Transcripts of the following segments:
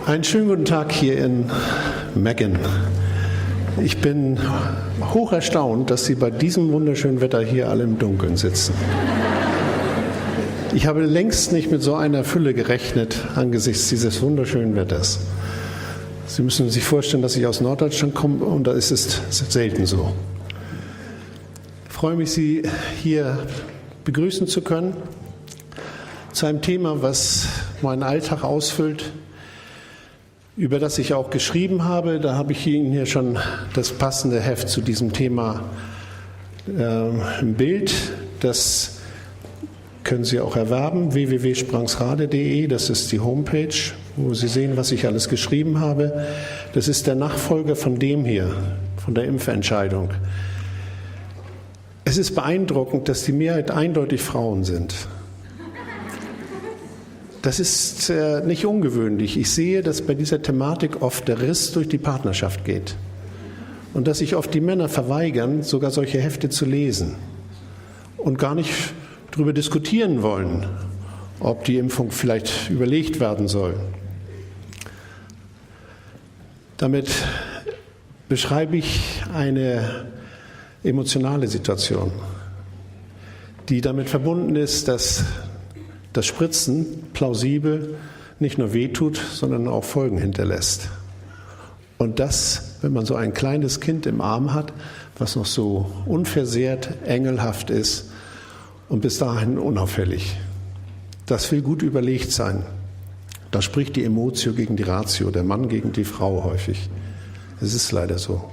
Einen schönen guten Tag hier in Meggen. Ich bin hoch erstaunt, dass Sie bei diesem wunderschönen Wetter hier alle im Dunkeln sitzen. Ich habe längst nicht mit so einer Fülle gerechnet angesichts dieses wunderschönen Wetters. Sie müssen sich vorstellen, dass ich aus Norddeutschland komme und da ist es selten so. Ich freue mich, Sie hier begrüßen zu können zu einem Thema, was meinen Alltag ausfüllt, über das ich auch geschrieben habe. Da habe ich Ihnen hier schon das passende Heft zu diesem Thema im Bild. Das können Sie auch erwerben, www.sprangsrade.de, das ist die Homepage, wo Sie sehen, was ich alles geschrieben habe. Das ist der Nachfolger von dem hier, von der Impfentscheidung. Es ist beeindruckend, dass die Mehrheit eindeutig Frauen sind. Das ist nicht ungewöhnlich. Ich sehe, dass bei dieser Thematik oft der Riss durch die Partnerschaft geht und dass sich oft die Männer verweigern, sogar solche Hefte zu lesen und gar nicht darüber diskutieren wollen, ob die Impfung vielleicht überlegt werden soll. Damit beschreibe ich eine emotionale Situation, die damit verbunden ist, dass das Spritzen plausibel nicht nur wehtut, sondern auch Folgen hinterlässt. Und das, wenn man so ein kleines Kind im Arm hat, was noch so unversehrt, engelhaft ist und bis dahin unauffällig. Das will gut überlegt sein. Da spricht die Emotio gegen die Ratio, der Mann gegen die Frau häufig. Es ist leider so.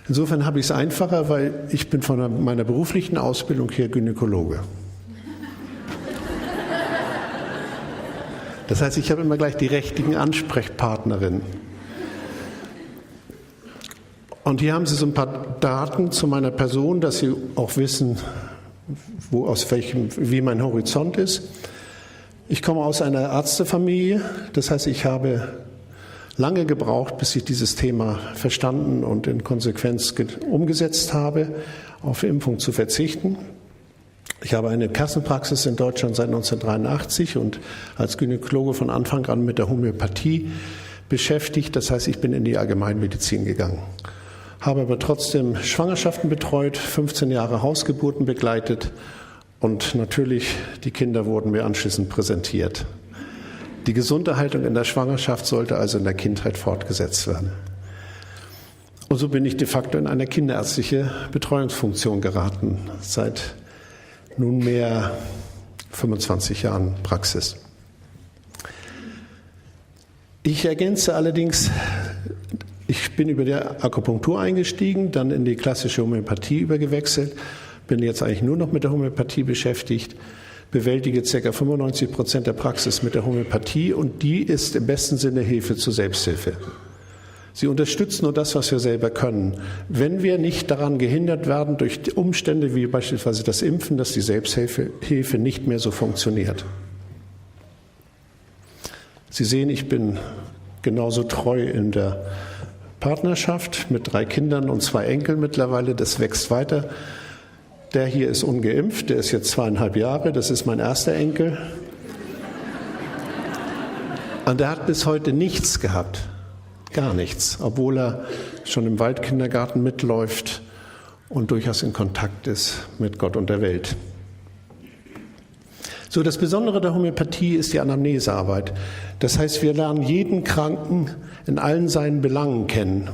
Insofern habe ich es einfacher, weil ich bin von meiner beruflichen Ausbildung her Gynäkologe. Das heißt, ich habe immer gleich die richtigen Ansprechpartnerinnen. Und hier haben Sie so ein paar Daten zu meiner Person, dass Sie auch wissen, wie mein Horizont ist. Ich komme aus einer Ärztefamilie, das heißt, ich habe lange gebraucht, bis ich dieses Thema verstanden und in Konsequenz umgesetzt habe, auf Impfung zu verzichten. Ich habe eine Kassenpraxis in Deutschland seit 1983 und als Gynäkologe von Anfang an mit der Homöopathie beschäftigt. Das heißt, ich bin in die Allgemeinmedizin gegangen. Habe aber trotzdem Schwangerschaften betreut, 15 Jahre Hausgeburten begleitet und natürlich die Kinder wurden mir anschließend präsentiert. Die Gesunderhaltung in der Schwangerschaft sollte also in der Kindheit fortgesetzt werden. Und so bin ich de facto in eine kinderärztliche Betreuungsfunktion geraten, seit nunmehr 25 Jahren Praxis. Ich ergänze allerdings, ich bin über die Akupunktur eingestiegen, dann in die klassische Homöopathie übergewechselt, bin jetzt eigentlich nur noch mit der Homöopathie beschäftigt, bewältige ca. 95% der Praxis mit der Homöopathie und die ist im besten Sinne Hilfe zur Selbsthilfe. Sie unterstützt nur das, was wir selber können. Wenn wir nicht daran gehindert werden durch Umstände wie beispielsweise das Impfen, dass die Selbsthilfe nicht mehr so funktioniert. Sie sehen, ich bin genauso treu in der Partnerschaft mit 3 Kindern und 2 Enkeln mittlerweile. Das wächst weiter. Der hier ist ungeimpft, der ist jetzt 2,5 Jahre, das ist mein erster Enkel. Und der hat bis heute nichts gehabt. Gar nichts, obwohl er schon im Waldkindergarten mitläuft und durchaus in Kontakt ist mit Gott und der Welt. So, das Besondere der Homöopathie ist die Anamnesearbeit. Das heißt, wir lernen jeden Kranken in allen seinen Belangen kennen.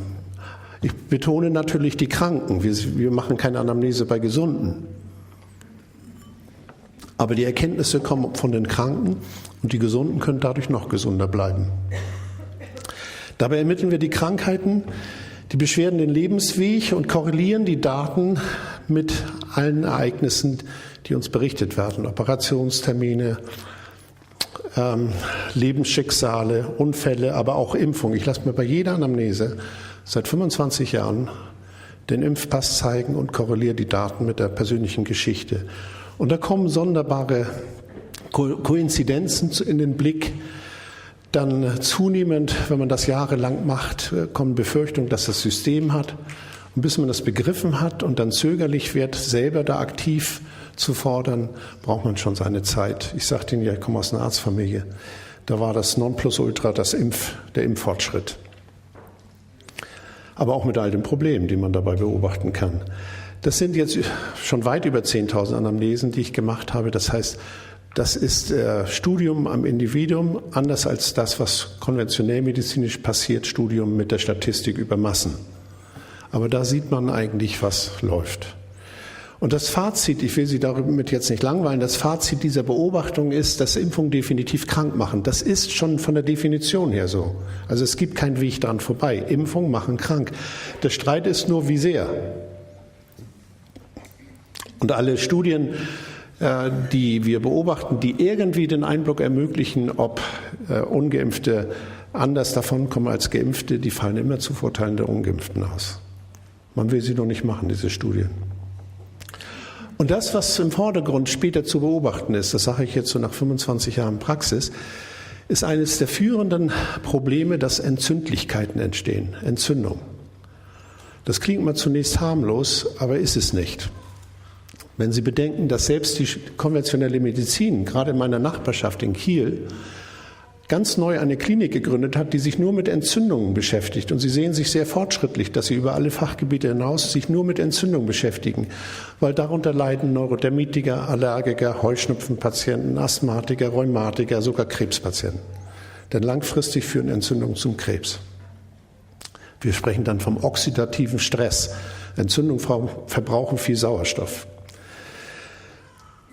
Ich betone natürlich die Kranken. Wir machen keine Anamnese bei Gesunden. Aber die Erkenntnisse kommen von den Kranken und die Gesunden können dadurch noch gesunder bleiben. Dabei ermitteln wir die Krankheiten, die Beschwerden, den Lebensweg und korrelieren die Daten mit allen Ereignissen, die uns berichtet werden. Operationstermine, Lebensschicksale, Unfälle, aber auch Impfung. Ich lasse mir bei jeder Anamnese seit 25 Jahren den Impfpass zeigen und korreliere die Daten mit der persönlichen Geschichte. Und da kommen sonderbare Koinzidenzen in den Blick. Dann zunehmend, wenn man das jahrelang macht, kommen Befürchtungen, dass das System hat. Und bis man das begriffen hat und dann zögerlich wird, selber da aktiv zu fordern, braucht man schon seine Zeit. Ich sagte Ihnen ja, ich komme aus einer Arztfamilie. Da war das Nonplusultra der Impffortschritt. Aber auch mit all den Problemen, die man dabei beobachten kann. Das sind jetzt schon weit über 10.000 Anamnesen, die ich gemacht habe. Das heißt, das ist Studium am Individuum, anders als das, was konventionell medizinisch passiert, Studium mit der Statistik über Massen. Aber da sieht man eigentlich, was läuft. Und das Fazit, ich will Sie damit jetzt nicht langweilen, das Fazit dieser Beobachtung ist, dass Impfungen definitiv krank machen. Das ist schon von der Definition her so. Also es gibt keinen Weg daran vorbei. Impfungen machen krank. Der Streit ist nur, wie sehr. Und alle Studien, die wir beobachten, die irgendwie den Einblick ermöglichen, ob Ungeimpfte anders davonkommen als Geimpfte, die fallen immer zu Vorteilen der Ungeimpften aus. Man will sie noch nicht machen, diese Studien. Und das, was im Vordergrund später zu beobachten ist, das sage ich jetzt so nach 25 Jahren Praxis, ist eines der führenden Probleme, dass Entzündlichkeiten entstehen, Entzündung. Das klingt mal zunächst harmlos, aber ist es nicht. Wenn Sie bedenken, dass selbst die konventionelle Medizin, gerade in meiner Nachbarschaft in Kiel, ganz neu eine Klinik gegründet hat, die sich nur mit Entzündungen beschäftigt. Und Sie sehen sich sehr fortschrittlich, dass Sie über alle Fachgebiete hinaus sich nur mit Entzündungen beschäftigen, weil darunter leiden Neurodermitiker, Allergiker, Heuschnupfenpatienten, Asthmatiker, Rheumatiker, sogar Krebspatienten. Denn langfristig führen Entzündungen zum Krebs. Wir sprechen dann vom oxidativen Stress. Entzündungen verbrauchen viel Sauerstoff.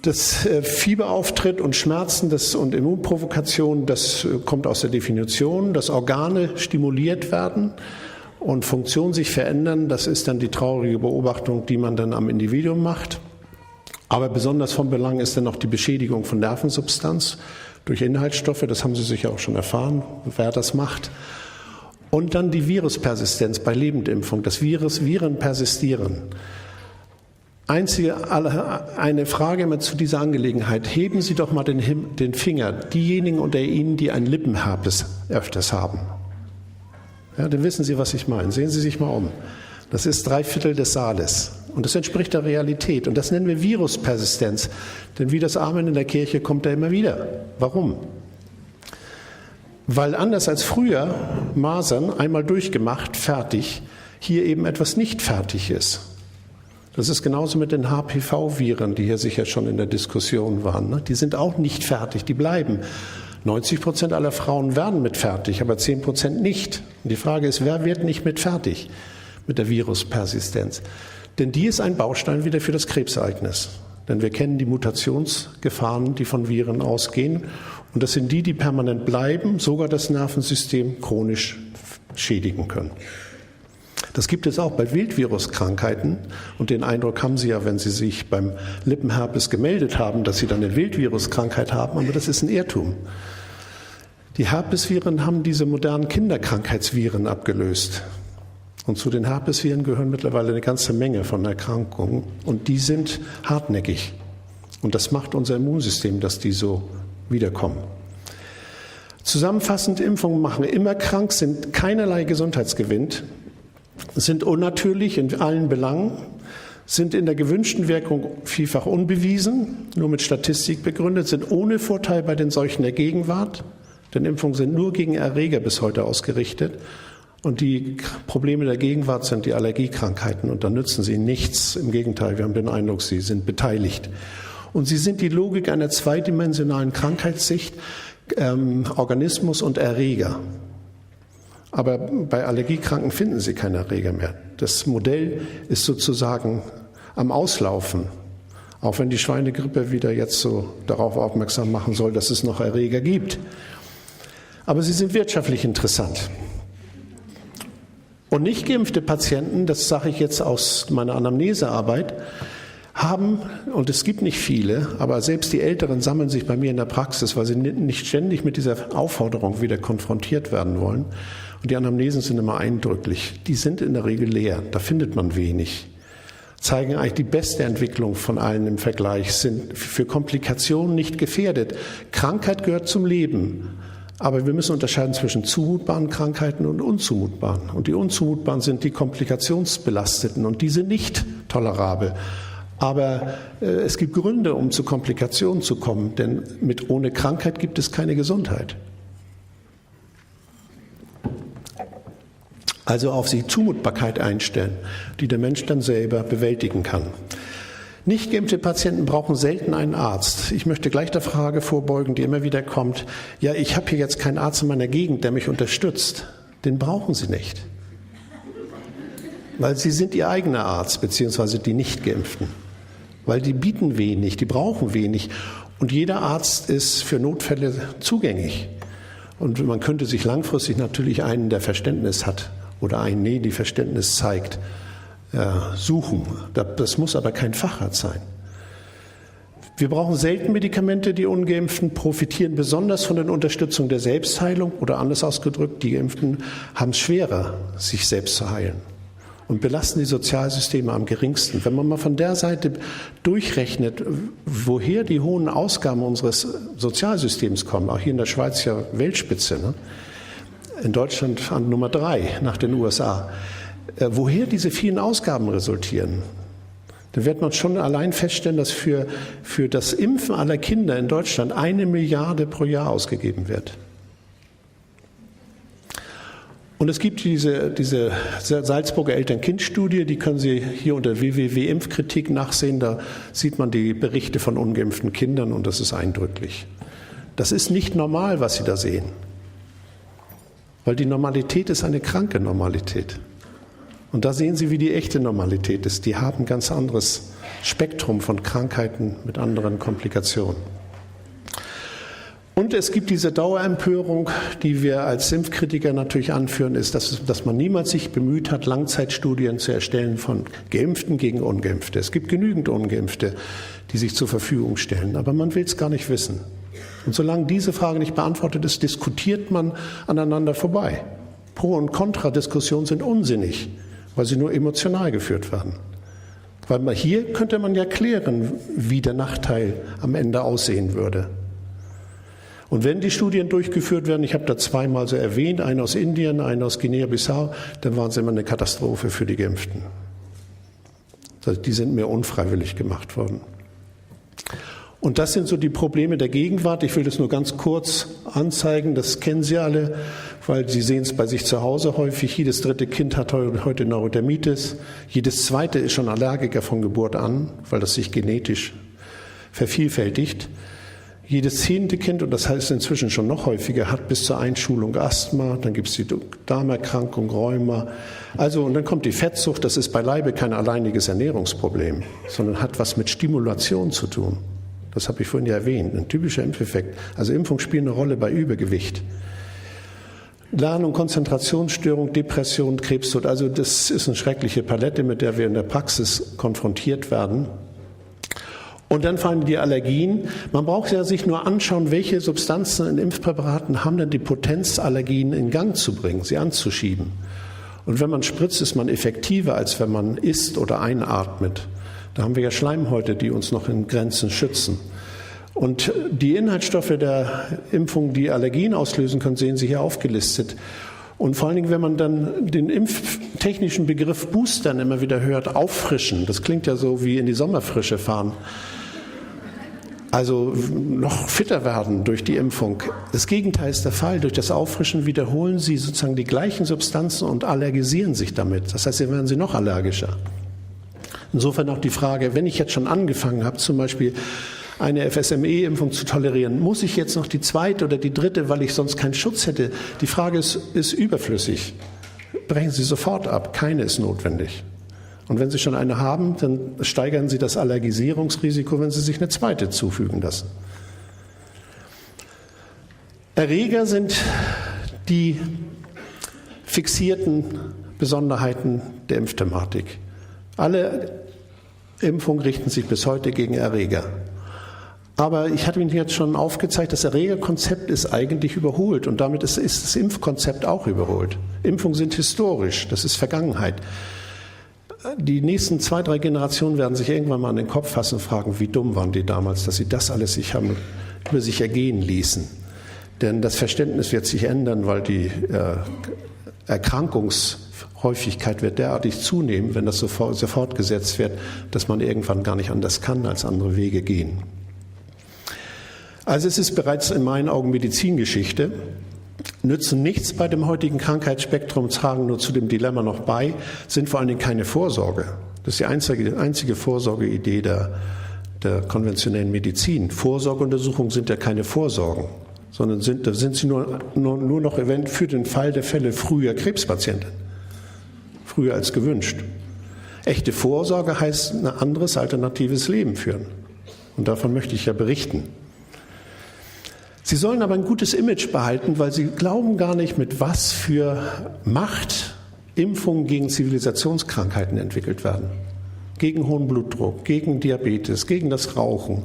Das Fieberauftritt und Schmerzen und Immunprovokation, das kommt aus der Definition, dass Organe stimuliert werden und Funktionen sich verändern. Das ist dann die traurige Beobachtung, die man dann am Individuum macht. Aber besonders von Belang ist dann noch die Beschädigung von Nervensubstanz durch Inhaltsstoffe. Das haben Sie sicher auch schon erfahren, wer das macht. Und dann die Viruspersistenz bei Lebendimpfung, dass Viren persistieren. Eine Frage immer zu dieser Angelegenheit. Heben Sie doch mal den Finger, diejenigen unter Ihnen, die einen Lippenherpes öfters haben. Ja, dann wissen Sie, was ich meine. Sehen Sie sich mal um. Das ist 3/4 des Saales. Und das entspricht der Realität. Und das nennen wir Viruspersistenz. Denn wie das Amen in der Kirche kommt er immer wieder. Warum? Weil anders als früher Masern einmal durchgemacht, fertig, hier eben etwas nicht fertig ist. Das ist genauso mit den HPV-Viren, die hier sicher schon in der Diskussion waren. Die sind auch nicht fertig, die bleiben. 90% aller Frauen werden mit fertig, aber 10% nicht. Und die Frage ist, wer wird nicht mit fertig mit der Viruspersistenz? Denn die ist ein Baustein wieder für das Krebsereignis. Denn wir kennen die Mutationsgefahren, die von Viren ausgehen. Und das sind die permanent bleiben, sogar das Nervensystem chronisch schädigen können. Das gibt es auch bei Wildviruskrankheiten und den Eindruck haben Sie ja, wenn Sie sich beim Lippenherpes gemeldet haben, dass Sie dann eine Wildviruskrankheit haben, aber das ist ein Irrtum. Die Herpesviren haben diese modernen Kinderkrankheitsviren abgelöst. Und zu den Herpesviren gehören mittlerweile eine ganze Menge von Erkrankungen und die sind hartnäckig. Und das macht unser Immunsystem, dass die so wiederkommen. Zusammenfassend, Impfungen machen immer krank, sind keinerlei Gesundheitsgewinn, sind unnatürlich in allen Belangen, sind in der gewünschten Wirkung vielfach unbewiesen, nur mit Statistik begründet, sind ohne Vorteil bei den Seuchen der Gegenwart, denn Impfungen sind nur gegen Erreger bis heute ausgerichtet und die Probleme der Gegenwart sind die Allergiekrankheiten und da nützen sie nichts, im Gegenteil, wir haben den Eindruck, sie sind beteiligt. Und sie sind die Logik einer zweidimensionalen Krankheitssicht, Organismus und Erreger. Aber bei Allergiekranken finden Sie keine Erreger mehr. Das Modell ist sozusagen am Auslaufen. Auch wenn die Schweinegrippe wieder jetzt so darauf aufmerksam machen soll, dass es noch Erreger gibt. Aber sie sind wirtschaftlich interessant. Und nicht geimpfte Patienten, das sage ich jetzt aus meiner Anamnesearbeit, haben, und es gibt nicht viele, aber selbst die Älteren sammeln sich bei mir in der Praxis, weil sie nicht ständig mit dieser Aufforderung wieder konfrontiert werden wollen. Und die Anamnesen sind immer eindrücklich. Die sind in der Regel leer, da findet man wenig. Zeigen eigentlich die beste Entwicklung von allen im Vergleich, sind für Komplikationen nicht gefährdet. Krankheit gehört zum Leben. Aber wir müssen unterscheiden zwischen zumutbaren Krankheiten und unzumutbaren. Und die unzumutbaren sind die komplikationsbelasteten und die sind nicht tolerabel. Aber es gibt Gründe, um zu Komplikationen zu kommen, denn ohne Krankheit gibt es keine Gesundheit. Also auf die Zumutbarkeit einstellen, die der Mensch dann selber bewältigen kann. Nicht geimpfte Patienten brauchen selten einen Arzt. Ich möchte gleich der Frage vorbeugen, die immer wieder kommt, ja, ich habe hier jetzt keinen Arzt in meiner Gegend, der mich unterstützt. Den brauchen Sie nicht. Weil Sie sind Ihr eigener Arzt, beziehungsweise die Nicht-Geimpften. Weil die bieten wenig, die brauchen wenig. Und jeder Arzt ist für Notfälle zugänglich. Und man könnte sich langfristig natürlich einen, der Verständnis hat, oder einen, die Verständnis zeigt, suchen. Das muss aber kein Facharzt sein. Wir brauchen selten Medikamente. Die Ungeimpften profitieren besonders von der Unterstützung der Selbstheilung oder anders ausgedrückt, die Geimpften haben es schwerer, sich selbst zu heilen und belasten die Sozialsysteme am geringsten. Wenn man mal von der Seite durchrechnet, woher die hohen Ausgaben unseres Sozialsystems kommen, auch hier in der Schweiz ja Weltspitze, ne? In Deutschland an Nummer 3 nach den USA, woher diese vielen Ausgaben resultieren, dann wird man schon allein feststellen, dass für das Impfen aller Kinder in Deutschland 1 Milliarde pro Jahr ausgegeben wird. Und es gibt diese Salzburger Eltern-Kind-Studie, die können Sie hier unter www.impfkritik nachsehen, da sieht man die Berichte von ungeimpften Kindern und das ist eindrücklich. Das ist nicht normal, was Sie da sehen, weil die Normalität ist eine kranke Normalität. Und da sehen Sie, wie die echte Normalität ist. Die haben ein ganz anderes Spektrum von Krankheiten mit anderen Komplikationen. Und es gibt diese Dauerempörung, die wir als Impfkritiker natürlich anführen, ist, dass man niemals sich bemüht hat, Langzeitstudien zu erstellen von Geimpften gegen Ungeimpfte. Es gibt genügend Ungeimpfte, die sich zur Verfügung stellen, aber man will es gar nicht wissen. Und solange diese Frage nicht beantwortet ist, diskutiert man aneinander vorbei. Pro- und Kontradiskussionen sind unsinnig, weil sie nur emotional geführt werden. Weil hier könnte man ja klären, wie der Nachteil am Ende aussehen würde. Und wenn die Studien durchgeführt werden, ich habe da 2-mal so erwähnt, einen aus Indien, einen aus Guinea-Bissau, dann waren sie immer eine Katastrophe für die Geimpften. Also die sind mehr unfreiwillig gemacht worden. Und das sind so die Probleme der Gegenwart. Ich will das nur ganz kurz anzeigen, das kennen Sie alle, weil Sie sehen es bei sich zu Hause häufig. Jedes 3. Kind hat heute Neurodermitis, jedes 2. ist schon Allergiker von Geburt an, weil das sich genetisch vervielfältigt. Jedes 10. Kind, und das heißt inzwischen schon noch häufiger, hat bis zur Einschulung Asthma, dann gibt es die Darmerkrankung, Rheuma. Also, und dann kommt die Fettsucht, das ist beileibe kein alleiniges Ernährungsproblem, sondern hat was mit Stimulation zu tun. Das habe ich vorhin ja erwähnt, ein typischer Impfeffekt. Also Impfung spielt eine Rolle bei Übergewicht. Lern- und Konzentrationsstörung, Depression, Krebstod, also das ist eine schreckliche Palette, mit der wir in der Praxis konfrontiert werden. Und dann fallen die Allergien. Man braucht ja sich nur anschauen, welche Substanzen in Impfpräparaten haben denn die Potenz, Allergien in Gang zu bringen, sie anzuschieben. Und wenn man spritzt, ist man effektiver, als wenn man isst oder einatmet. Da haben wir ja Schleimhäute, die uns noch in Grenzen schützen. Und die Inhaltsstoffe der Impfung, die Allergien auslösen können, sehen Sie hier aufgelistet. Und vor allen Dingen, wenn man dann den impftechnischen Begriff Boostern immer wieder hört, auffrischen, das klingt ja so wie in die Sommerfrische fahren. Also noch fitter werden durch die Impfung. Das Gegenteil ist der Fall. Durch das Auffrischen wiederholen Sie sozusagen die gleichen Substanzen und allergisieren sich damit. Das heißt, dann werden Sie noch allergischer. Insofern auch die Frage, wenn ich jetzt schon angefangen habe, zum Beispiel eine FSME-Impfung zu tolerieren, muss ich jetzt noch die 2. oder die 3., weil ich sonst keinen Schutz hätte? Die Frage ist überflüssig. Brechen Sie sofort ab. Keine ist notwendig. Und wenn Sie schon eine haben, dann steigern Sie das Allergisierungsrisiko, wenn Sie sich eine 2. zufügen lassen. Erreger sind die fixierten Besonderheiten der Impfthematik. Alle Impfungen richten sich bis heute gegen Erreger. Aber ich hatte Ihnen jetzt schon aufgezeigt, das Erregerkonzept ist eigentlich überholt und damit ist das Impfkonzept auch überholt. Impfungen sind historisch, das ist Vergangenheit. Die nächsten 2, 3 Generationen werden sich irgendwann mal an den Kopf fassen und fragen, wie dumm waren die damals, dass sie das alles über sich ergehen ließen. Denn das Verständnis wird sich ändern, weil die Erkrankungshäufigkeit wird derartig zunehmen, wenn das so fortgesetzt wird, dass man irgendwann gar nicht anders kann, als andere Wege gehen. Also es ist bereits in meinen Augen Medizingeschichte, nützen nichts bei dem heutigen Krankheitsspektrum, tragen nur zu dem Dilemma noch bei, sind vor allen Dingen keine Vorsorge. Das ist die einzige Vorsorgeidee der konventionellen Medizin. Vorsorgeuntersuchungen sind ja keine Vorsorgen, sondern da sind sie nur noch für den Fall der Fälle früher Krebspatientin. Früher als gewünscht. Echte Vorsorge heißt ein anderes, alternatives Leben führen. Und davon möchte ich ja berichten. Sie sollen aber ein gutes Image behalten, weil sie glauben gar nicht, mit was für Macht Impfungen gegen Zivilisationskrankheiten entwickelt werden. Gegen hohen Blutdruck, gegen Diabetes, gegen das Rauchen,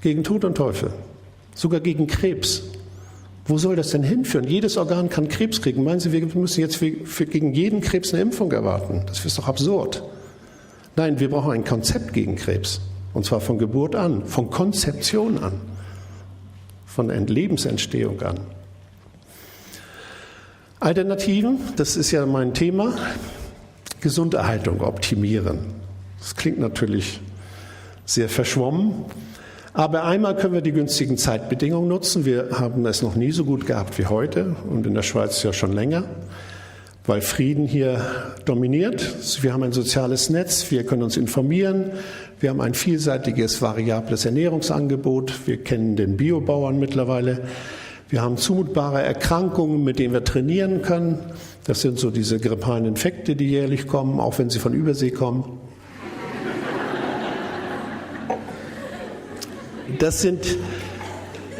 gegen Tod und Teufel, sogar gegen Krebs. Wo soll das denn hinführen? Jedes Organ kann Krebs kriegen. Meinen Sie, wir müssen jetzt gegen jeden Krebs eine Impfung erwarten? Das ist doch absurd. Nein, wir brauchen ein Konzept gegen Krebs. Und zwar von Geburt an, von Konzeption an, von Lebensentstehung an. Alternativen, das ist ja mein Thema, Gesunderhaltung optimieren. Das klingt natürlich sehr verschwommen. Aber einmal können wir die günstigen Zeitbedingungen nutzen. Wir haben es noch nie so gut gehabt wie heute und in der Schweiz ja schon länger, weil Frieden hier dominiert. Wir haben ein soziales Netz, wir können uns informieren, wir haben ein vielseitiges, variables Ernährungsangebot, wir kennen den Biobauern mittlerweile, wir haben zumutbare Erkrankungen, mit denen wir trainieren können. Das sind so diese grippalen Infekte, die jährlich kommen, auch wenn sie von Übersee kommen. Das sind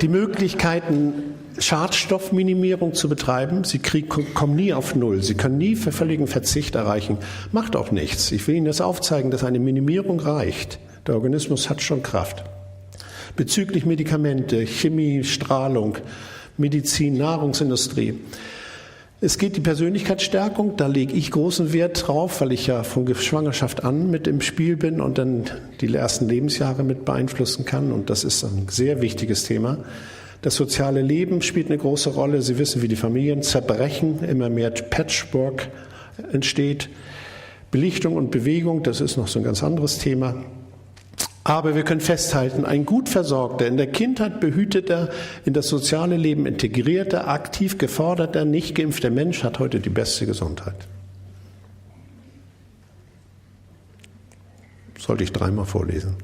die Möglichkeiten, Schadstoffminimierung zu betreiben. Sie kommen nie auf Null. Sie können nie für völligen Verzicht erreichen. Macht auch nichts. Ich will Ihnen das aufzeigen, dass eine Minimierung reicht. Der Organismus hat schon Kraft. Bezüglich Medikamente, Chemie, Strahlung, Medizin, Nahrungsindustrie. Es geht die Persönlichkeitsstärkung, da lege ich großen Wert drauf, weil ich ja von Schwangerschaft an mit im Spiel bin und dann die ersten Lebensjahre mit beeinflussen kann. Und das ist ein sehr wichtiges Thema. Das soziale Leben spielt eine große Rolle. Sie wissen, wie die Familien zerbrechen, immer mehr Patchwork entsteht. Belichtung und Bewegung, das ist noch so ein ganz anderes Thema. Aber wir können festhalten, ein gut versorgter, in der Kindheit behüteter, in das soziale Leben integrierter, aktiv geforderter, nicht geimpfter Mensch hat heute die beste Gesundheit. Sollte ich dreimal vorlesen.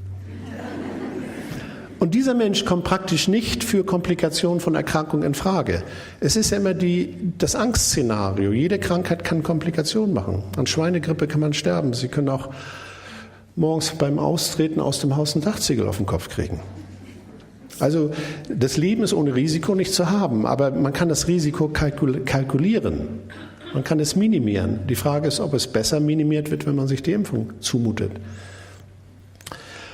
Und dieser Mensch kommt praktisch nicht für Komplikationen von Erkrankungen in Frage. Es ist ja immer das Angstszenario. Jede Krankheit kann Komplikationen machen. An Schweinegrippe kann man sterben. Sie können auch morgens beim Austreten aus dem Haus einen Dachziegel auf den Kopf kriegen. Also das Leben ist ohne Risiko nicht zu haben, aber man kann das Risiko kalkulieren. Man kann es minimieren. Die Frage ist, ob es besser minimiert wird, wenn man sich die Impfung zumutet.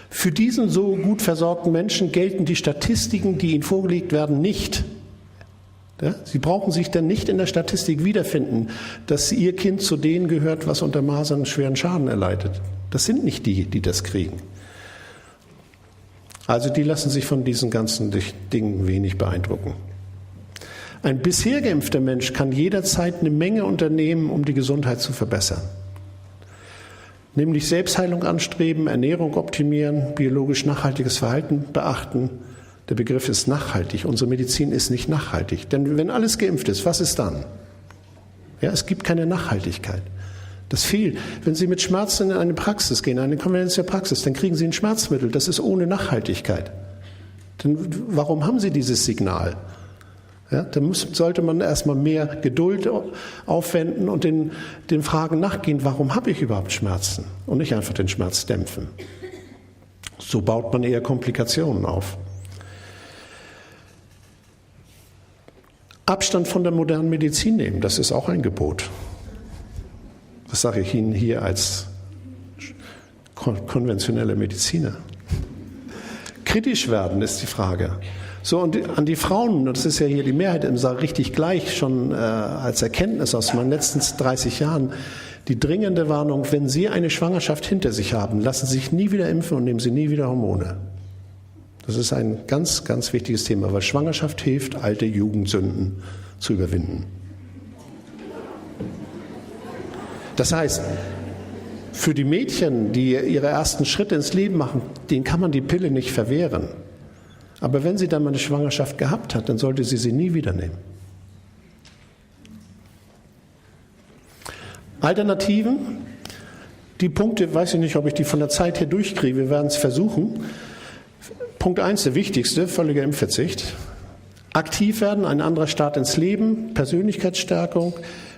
Für diesen so gut versorgten Menschen gelten die Statistiken, die ihnen vorgelegt werden, nicht. Ja, sie brauchen sich dann nicht in der Statistik wiederfinden, dass ihr Kind zu denen gehört, was unter Masern schweren Schaden erleidet. Das sind nicht die, die das kriegen. Also die lassen sich von diesen ganzen Dingen wenig beeindrucken. Ein bisher geimpfter Mensch kann jederzeit eine Menge unternehmen, um die Gesundheit zu verbessern. Nämlich Selbstheilung anstreben, Ernährung optimieren, biologisch nachhaltiges Verhalten beachten. Der Begriff ist nachhaltig. Unsere Medizin ist nicht nachhaltig. Denn wenn alles geimpft ist, was ist dann? Ja, es gibt keine Nachhaltigkeit. Das fehlt. Wenn Sie mit Schmerzen in eine Praxis gehen, eine konventionelle Praxis, dann kriegen Sie ein Schmerzmittel. Das ist ohne Nachhaltigkeit. Denn warum haben Sie dieses Signal? Ja, dann sollte man erstmal mehr Geduld aufwenden und den Fragen nachgehen, warum habe ich überhaupt Schmerzen? Und nicht einfach den Schmerz dämpfen. So baut man eher Komplikationen auf. Abstand von der modernen Medizin nehmen, das ist auch ein Gebot. Das sage ich Ihnen hier als konventioneller Mediziner. Kritisch werden ist die Frage. So, und an die Frauen, und das ist ja hier die Mehrheit im Saal richtig gleich, schon als Erkenntnis aus meinen letzten 30 Jahren, die dringende Warnung, wenn Sie eine Schwangerschaft hinter sich haben, lassen Sie sich nie wieder impfen und nehmen Sie nie wieder Hormone. Das ist ein ganz, ganz wichtiges Thema, weil Schwangerschaft hilft, alte Jugendsünden zu überwinden. Das heißt, für die Mädchen, die ihre ersten Schritte ins Leben machen, denen kann man die Pille nicht verwehren. Aber wenn sie dann mal eine Schwangerschaft gehabt hat, dann sollte sie nie wieder nehmen. Alternativen, die Punkte, weiß ich nicht, ob ich die von der Zeit her durchkriege, wir werden es versuchen. Punkt 1, der wichtigste, völliger Impfverzicht. Aktiv werden, ein anderer Start ins Leben, Persönlichkeitsstärkung,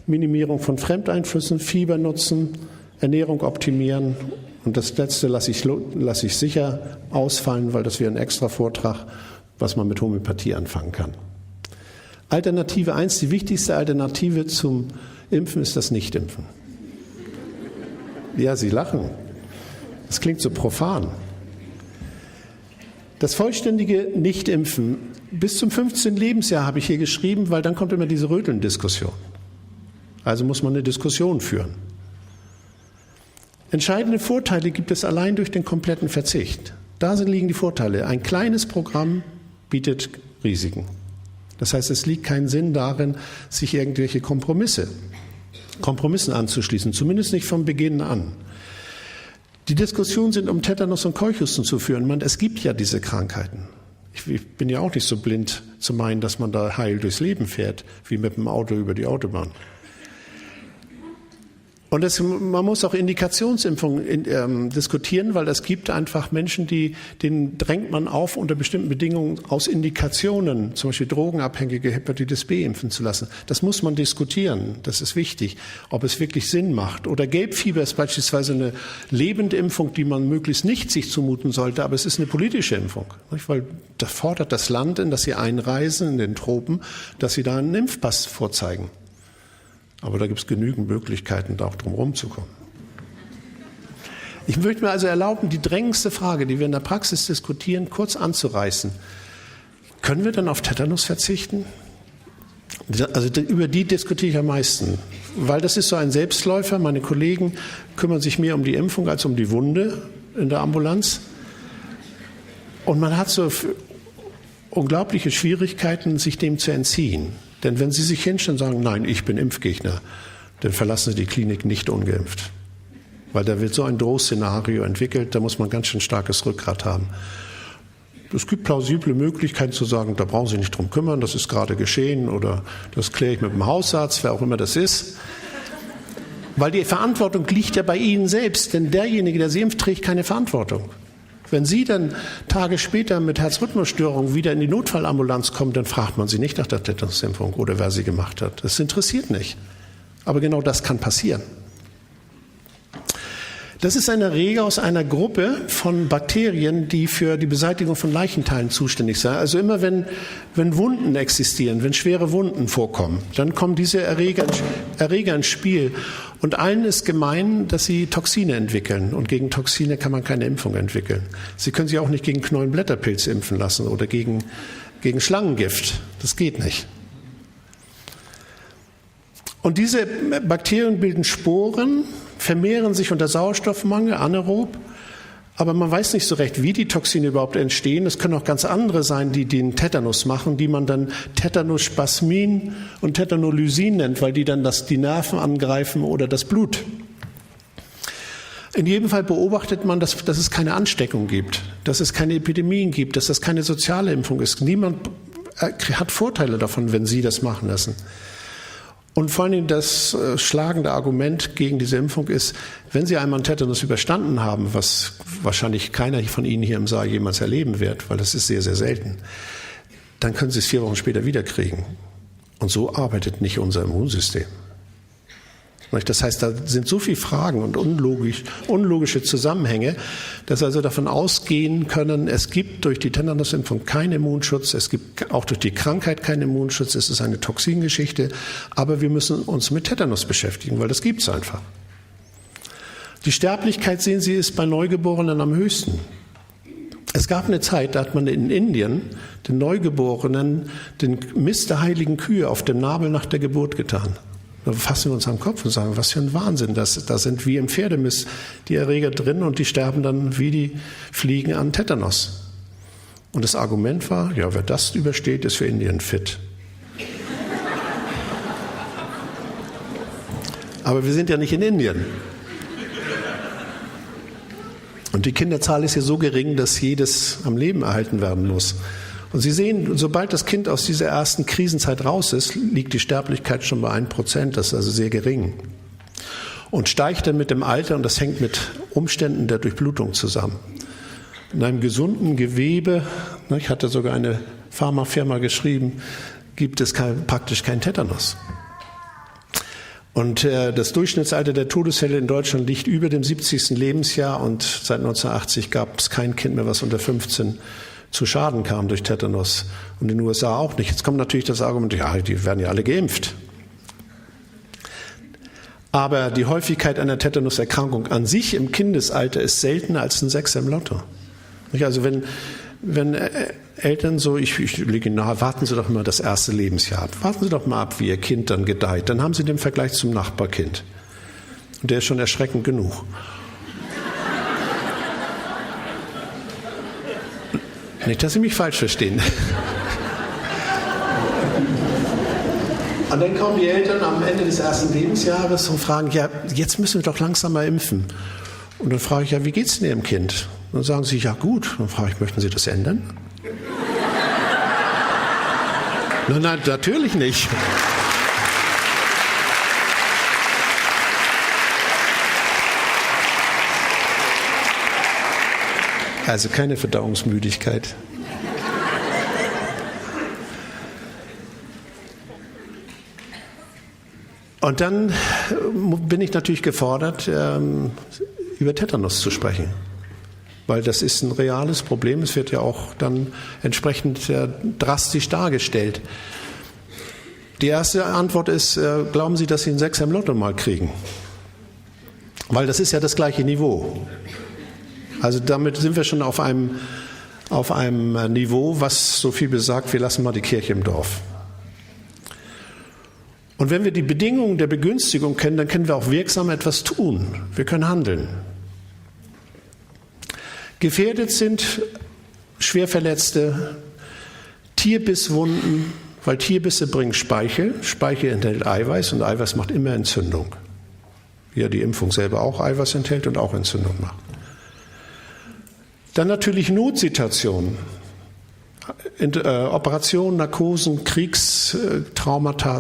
Minimierung von Fremdeinflüssen, Fieber nutzen, Ernährung optimieren. Und das Letzte lasse ich sicher ausfallen, weil das wäre ein extra Vortrag, was man mit Homöopathie anfangen kann. Alternative 1, die wichtigste Alternative zum Impfen ist das Nichtimpfen. Ja, Sie lachen. Das klingt so profan. Das vollständige Nichtimpfen bis zum 15. Lebensjahr habe ich hier geschrieben, weil dann kommt immer diese Röteln-Diskussion. Also muss man eine Diskussion führen. Entscheidende Vorteile gibt es allein durch den kompletten Verzicht. Da liegen die Vorteile. Ein kleines Programm bietet Risiken. Das heißt, es liegt kein Sinn darin, sich irgendwelche Kompromissen anzuschließen, zumindest nicht von Beginn an. Die Diskussionen sind um Tetanus und Keuchhusten zu führen. Es gibt ja diese Krankheiten. Ich bin ja auch nicht so blind zu meinen, dass man da heil durchs Leben fährt, wie mit dem Auto über die Autobahn. Und man muss auch Indikationsimpfungen diskutieren, weil es gibt einfach Menschen, denen drängt man auf, unter bestimmten Bedingungen aus Indikationen, zum Beispiel drogenabhängige Hepatitis B impfen zu lassen. Das muss man diskutieren, das ist wichtig, ob es wirklich Sinn macht. Oder Gelbfieber ist beispielsweise eine Lebendimpfung, die man möglichst nicht sich zumuten sollte, aber es ist eine politische Impfung. Weil da fordert das Land, in das sie einreisen, in den Tropen, dass sie da einen Impfpass vorzeigen. Aber da gibt es genügend Möglichkeiten, da auch drum rumzukommen. Ich möchte mir also erlauben, die drängendste Frage, die wir in der Praxis diskutieren, kurz anzureißen. Können wir denn auf Tetanus verzichten? Also über die diskutiere ich am meisten, weil das ist so ein Selbstläufer. Meine Kollegen kümmern sich mehr um die Impfung als um die Wunde in der Ambulanz. Und man hat so unglaubliche Schwierigkeiten, sich dem zu entziehen. Denn wenn Sie sich hinstellen und sagen, nein, ich bin Impfgegner, dann verlassen Sie die Klinik nicht ungeimpft. Weil da wird so ein Drohszenario entwickelt, da muss man ganz schön starkes Rückgrat haben. Es gibt plausible Möglichkeiten zu sagen, da brauchen Sie nicht drum kümmern, das ist gerade geschehen oder das kläre ich mit dem Hausarzt, wer auch immer das ist. Weil die Verantwortung liegt ja bei Ihnen selbst, denn derjenige, der Sie impft, trägt keine Verantwortung. Wenn Sie dann Tage später mit Herzrhythmusstörungen wieder in die Notfallambulanz kommen, dann fragt man Sie nicht nach der Tetanusimpfung oder wer sie gemacht hat. Das interessiert nicht. Aber genau das kann passieren. Das ist eine Erreger aus einer Gruppe von Bakterien, die für die Beseitigung von Leichenteilen zuständig sind. Also immer wenn Wunden existieren, wenn schwere Wunden vorkommen, dann kommen diese Erreger ins Spiel. Und allen ist gemein, dass sie Toxine entwickeln. Und gegen Toxine kann man keine Impfung entwickeln. Sie können sich auch nicht gegen Knollenblätterpilz impfen lassen oder gegen Schlangengift. Das geht nicht. Und diese Bakterien bilden Sporen, vermehren sich unter Sauerstoffmangel, anaerob. Aber man weiß nicht so recht, wie die Toxine überhaupt entstehen. Es können auch ganz andere sein, die den Tetanus machen, die man dann Tetanospasmin und Tetanolysin nennt, weil die dann die Nerven angreifen oder das Blut. In jedem Fall beobachtet man, dass es keine Ansteckung gibt, dass es keine Epidemien gibt, dass das keine soziale Impfung ist. Niemand hat Vorteile davon, wenn Sie das machen lassen. Und vor allen Dingen das schlagende Argument gegen diese Impfung ist, wenn Sie einmal einen Tetanus überstanden haben, was wahrscheinlich keiner von Ihnen hier im Saal jemals erleben wird, weil das ist sehr, sehr selten, dann können Sie es 4 Wochen später wieder kriegen. Und so arbeitet nicht unser Immunsystem. Das heißt, da sind so viele Fragen und unlogische Zusammenhänge, dass wir also davon ausgehen können, es gibt durch die Tetanusimpfung keinen Immunschutz, es gibt auch durch die Krankheit keinen Immunschutz, es ist eine Toxingeschichte, aber wir müssen uns mit Tetanus beschäftigen, weil das gibt es einfach. Die Sterblichkeit, sehen Sie, ist bei Neugeborenen am höchsten. Es gab eine Zeit, da hat man in Indien den Neugeborenen den Mist der heiligen Kühe auf dem Nabel nach der Geburt getan. Da fassen wir uns am Kopf und sagen, was für ein Wahnsinn, da sind wie im Pferdemist die Erreger drin und die sterben dann wie die Fliegen an Tetanus. Und das Argument war, ja, wer das übersteht, ist für Indien fit. Aber wir sind ja nicht in Indien. Und die Kinderzahl ist ja so gering, dass jedes am Leben erhalten werden muss. Und Sie sehen, sobald das Kind aus dieser ersten Krisenzeit raus ist, liegt die Sterblichkeit schon bei 1%. Das ist also sehr gering. und steigt dann mit dem Alter, und das hängt mit Umständen der Durchblutung zusammen. In einem gesunden Gewebe, ich hatte sogar eine Pharmafirma geschrieben, gibt es praktisch keinen Tetanus. Und das Durchschnittsalter der Todesfälle in Deutschland liegt über dem 70. Lebensjahr, und seit 1980 gab es kein Kind mehr, was unter 15 zu Schaden kam durch Tetanus. Und in den USA auch nicht. Jetzt kommt natürlich das Argument, ja, die werden ja alle geimpft. Aber die Häufigkeit einer Tetanuserkrankung an sich im Kindesalter ist seltener als ein Sechser im Lotto. Also wenn Eltern so, ich lege nahe, warten Sie doch mal das erste Lebensjahr ab. Warten Sie doch mal ab, wie Ihr Kind dann gedeiht. Dann haben Sie den Vergleich zum Nachbarkind. Und der ist schon erschreckend genug. Nicht, dass Sie mich falsch verstehen. Und dann kommen die Eltern am Ende des ersten Lebensjahres und fragen, ja, jetzt müssen wir doch langsam mal impfen. Und dann frage ich, ja, wie geht's denn Ihrem Kind? Und dann sagen sie, ja gut. Dann frage ich, möchten Sie das ändern? Nein, natürlich nicht. Also keine Verdauungsmüdigkeit. Und dann bin ich natürlich gefordert, über Tetanus zu sprechen. Weil das ist ein reales Problem. Es wird ja auch dann entsprechend drastisch dargestellt. Die erste Antwort ist, glauben Sie, dass Sie einen Sechser im Lotto mal kriegen? Weil das ist ja das gleiche Niveau. Also damit sind wir schon auf einem Niveau, was so viel besagt, wir lassen mal die Kirche im Dorf. Und wenn wir die Bedingungen der Begünstigung kennen, dann können wir auch wirksam etwas tun. Wir können handeln. Gefährdet sind Schwerverletzte, Tierbisswunden, weil Tierbisse bringen Speichel. Speichel enthält Eiweiß und Eiweiß macht immer Entzündung. Wie ja die Impfung selber auch Eiweiß enthält und auch Entzündung macht. Dann natürlich Notsituationen. Operationen, Narkosen, Kriegstraumata.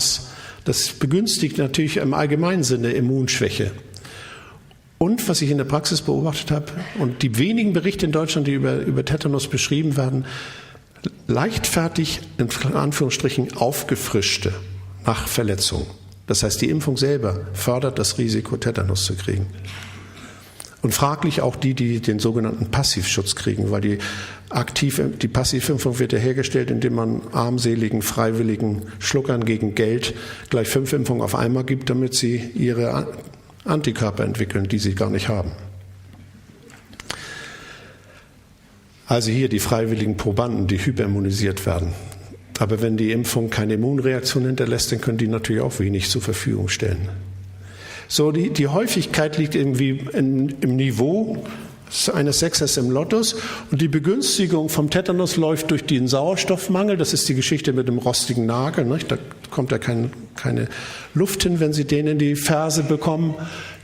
Das begünstigt natürlich im allgemeinen Sinne Immunschwäche. Und was ich in der Praxis beobachtet habe, und die wenigen Berichte in Deutschland, die über Tetanus beschrieben werden, leichtfertig, in Anführungsstrichen, aufgefrischte nach Verletzung. Das heißt, die Impfung selber fördert das Risiko, Tetanus zu kriegen. Und fraglich auch die den sogenannten Passivschutz kriegen, weil die Passivimpfung wird ja hergestellt, indem man armseligen, freiwilligen Schluckern gegen Geld gleich 5 Impfungen auf einmal gibt, damit sie ihre Antikörper entwickeln, die sie gar nicht haben. Also hier die freiwilligen Probanden, die hyperimmunisiert werden. Aber wenn die Impfung keine Immunreaktion hinterlässt, dann können die natürlich auch wenig zur Verfügung stellen. So, die Häufigkeit liegt irgendwie im Niveau eines Sechsers im Lottos, und die Begünstigung vom Tetanus läuft durch den Sauerstoffmangel. Das ist die Geschichte mit dem rostigen Nagel. Nicht? Da kommt ja keine Luft hin, wenn Sie den in die Ferse bekommen.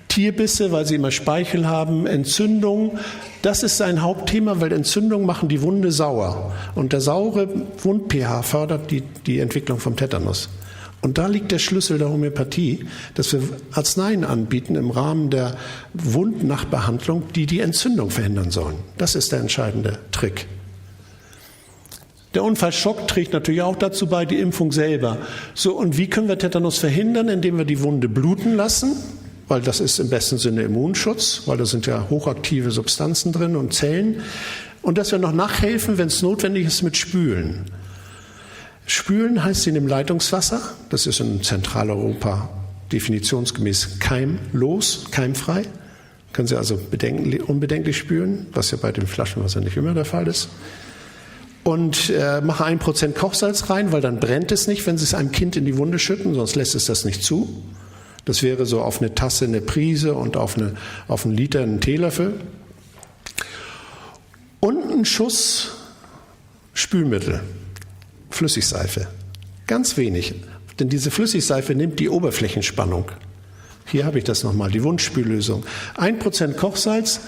Tierbisse, weil sie immer Speichel haben. Entzündung, das ist ein Hauptthema, weil Entzündungen machen die Wunde sauer. Und der saure Wund-pH fördert die Entwicklung vom Tetanus. Und da liegt der Schlüssel der Homöopathie, dass wir Arzneien anbieten im Rahmen der Wundnachbehandlung, die Entzündung verhindern sollen. Das ist der entscheidende Trick. Der Unfallschock trägt natürlich auch dazu bei, die Impfung selber. So, und wie können wir Tetanus verhindern? Indem wir die Wunde bluten lassen, weil das ist im besten Sinne Immunschutz, weil da sind ja hochaktive Substanzen drin und Zellen. Und dass wir noch nachhelfen, wenn es notwendig ist, mit Spülen. Spülen heißt sie in dem Leitungswasser, das ist in Zentraleuropa definitionsgemäß keimlos, keimfrei. Können Sie also unbedenklich spülen, was ja bei dem Flaschenwasser nicht immer der Fall ist. Und mache 1% Kochsalz rein, weil dann brennt es nicht, wenn Sie es einem Kind in die Wunde schütten, sonst lässt es das nicht zu. Das wäre so auf eine Tasse eine Prise und auf einen Liter einen Teelöffel. Und ein Schuss Spülmittel. Flüssigseife. Ganz wenig. Denn diese Flüssigseife nimmt die Oberflächenspannung. Hier habe ich das nochmal, die Wundspüllösung. 1% Kochsalz,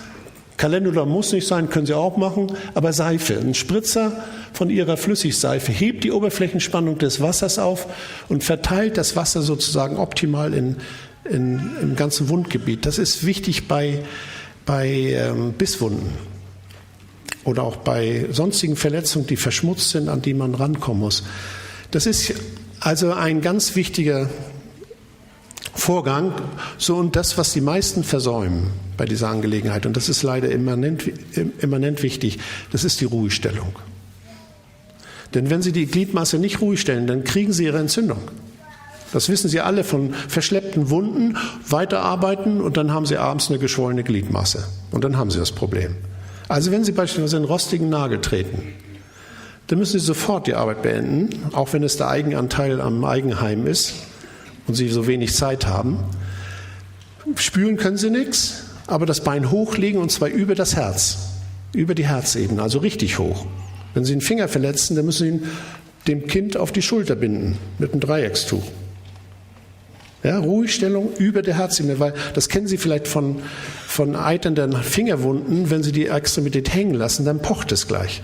Calendula muss nicht sein, können Sie auch machen, aber Seife. Ein Spritzer von Ihrer Flüssigseife hebt die Oberflächenspannung des Wassers auf und verteilt das Wasser sozusagen optimal im ganzen Wundgebiet. Das ist wichtig bei Bisswunden oder auch bei sonstigen Verletzungen, die verschmutzt sind, an die man rankommen muss. Das ist also ein ganz wichtiger Vorgang, so und das, was die meisten versäumen bei dieser Angelegenheit, und das ist leider immanent wichtig, das ist die Ruhestellung. Denn wenn Sie die Gliedmaße nicht ruhig stellen, dann kriegen Sie Ihre Entzündung. Das wissen Sie alle von verschleppten Wunden, weiterarbeiten und dann haben Sie abends eine geschwollene Gliedmaße. Und dann haben Sie das Problem. Also wenn Sie beispielsweise einen rostigen Nagel treten, dann müssen Sie sofort die Arbeit beenden, auch wenn es der Eigenanteil am Eigenheim ist und Sie so wenig Zeit haben. Spüren können Sie nichts, aber das Bein hochlegen und zwar über das Herz, über die Herzebene, also richtig hoch. Wenn Sie einen Finger verletzen, dann müssen Sie ihn dem Kind auf die Schulter binden mit einem Dreieckstuch. Ja, Ruhestellung über der Herzebene, weil das kennen Sie vielleicht von eiternden Fingerwunden, wenn Sie die Extremität hängen lassen, dann pocht es gleich.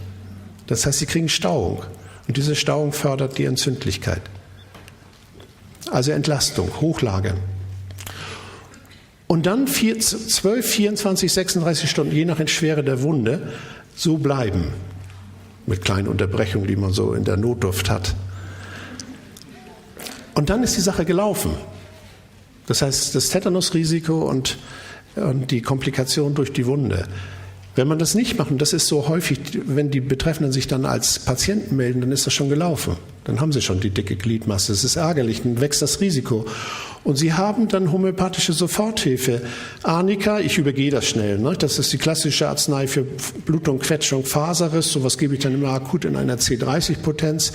Das heißt, Sie kriegen Stauung und diese Stauung fördert die Entzündlichkeit. Also Entlastung, hochlagern. Und dann 12, 24, 36 Stunden, je nach Schwere der Wunde, so bleiben. Mit kleinen Unterbrechungen, die man so in der Notdurft hat. Und dann ist die Sache gelaufen. Das heißt, das Tetanusrisiko und die Komplikation durch die Wunde. Wenn man das nicht macht, und das ist so häufig, wenn die Betreffenden sich dann als Patienten melden, dann ist das schon gelaufen. Dann haben sie schon die dicke Gliedmasse. Das ist ärgerlich, dann wächst das Risiko. Und sie haben dann homöopathische Soforthilfe. Arnika, ich übergehe das schnell, ne? Das ist die klassische Arznei für Blutung, Quetschung, Faserriss. Sowas gebe ich dann immer akut in einer C30-Potenz.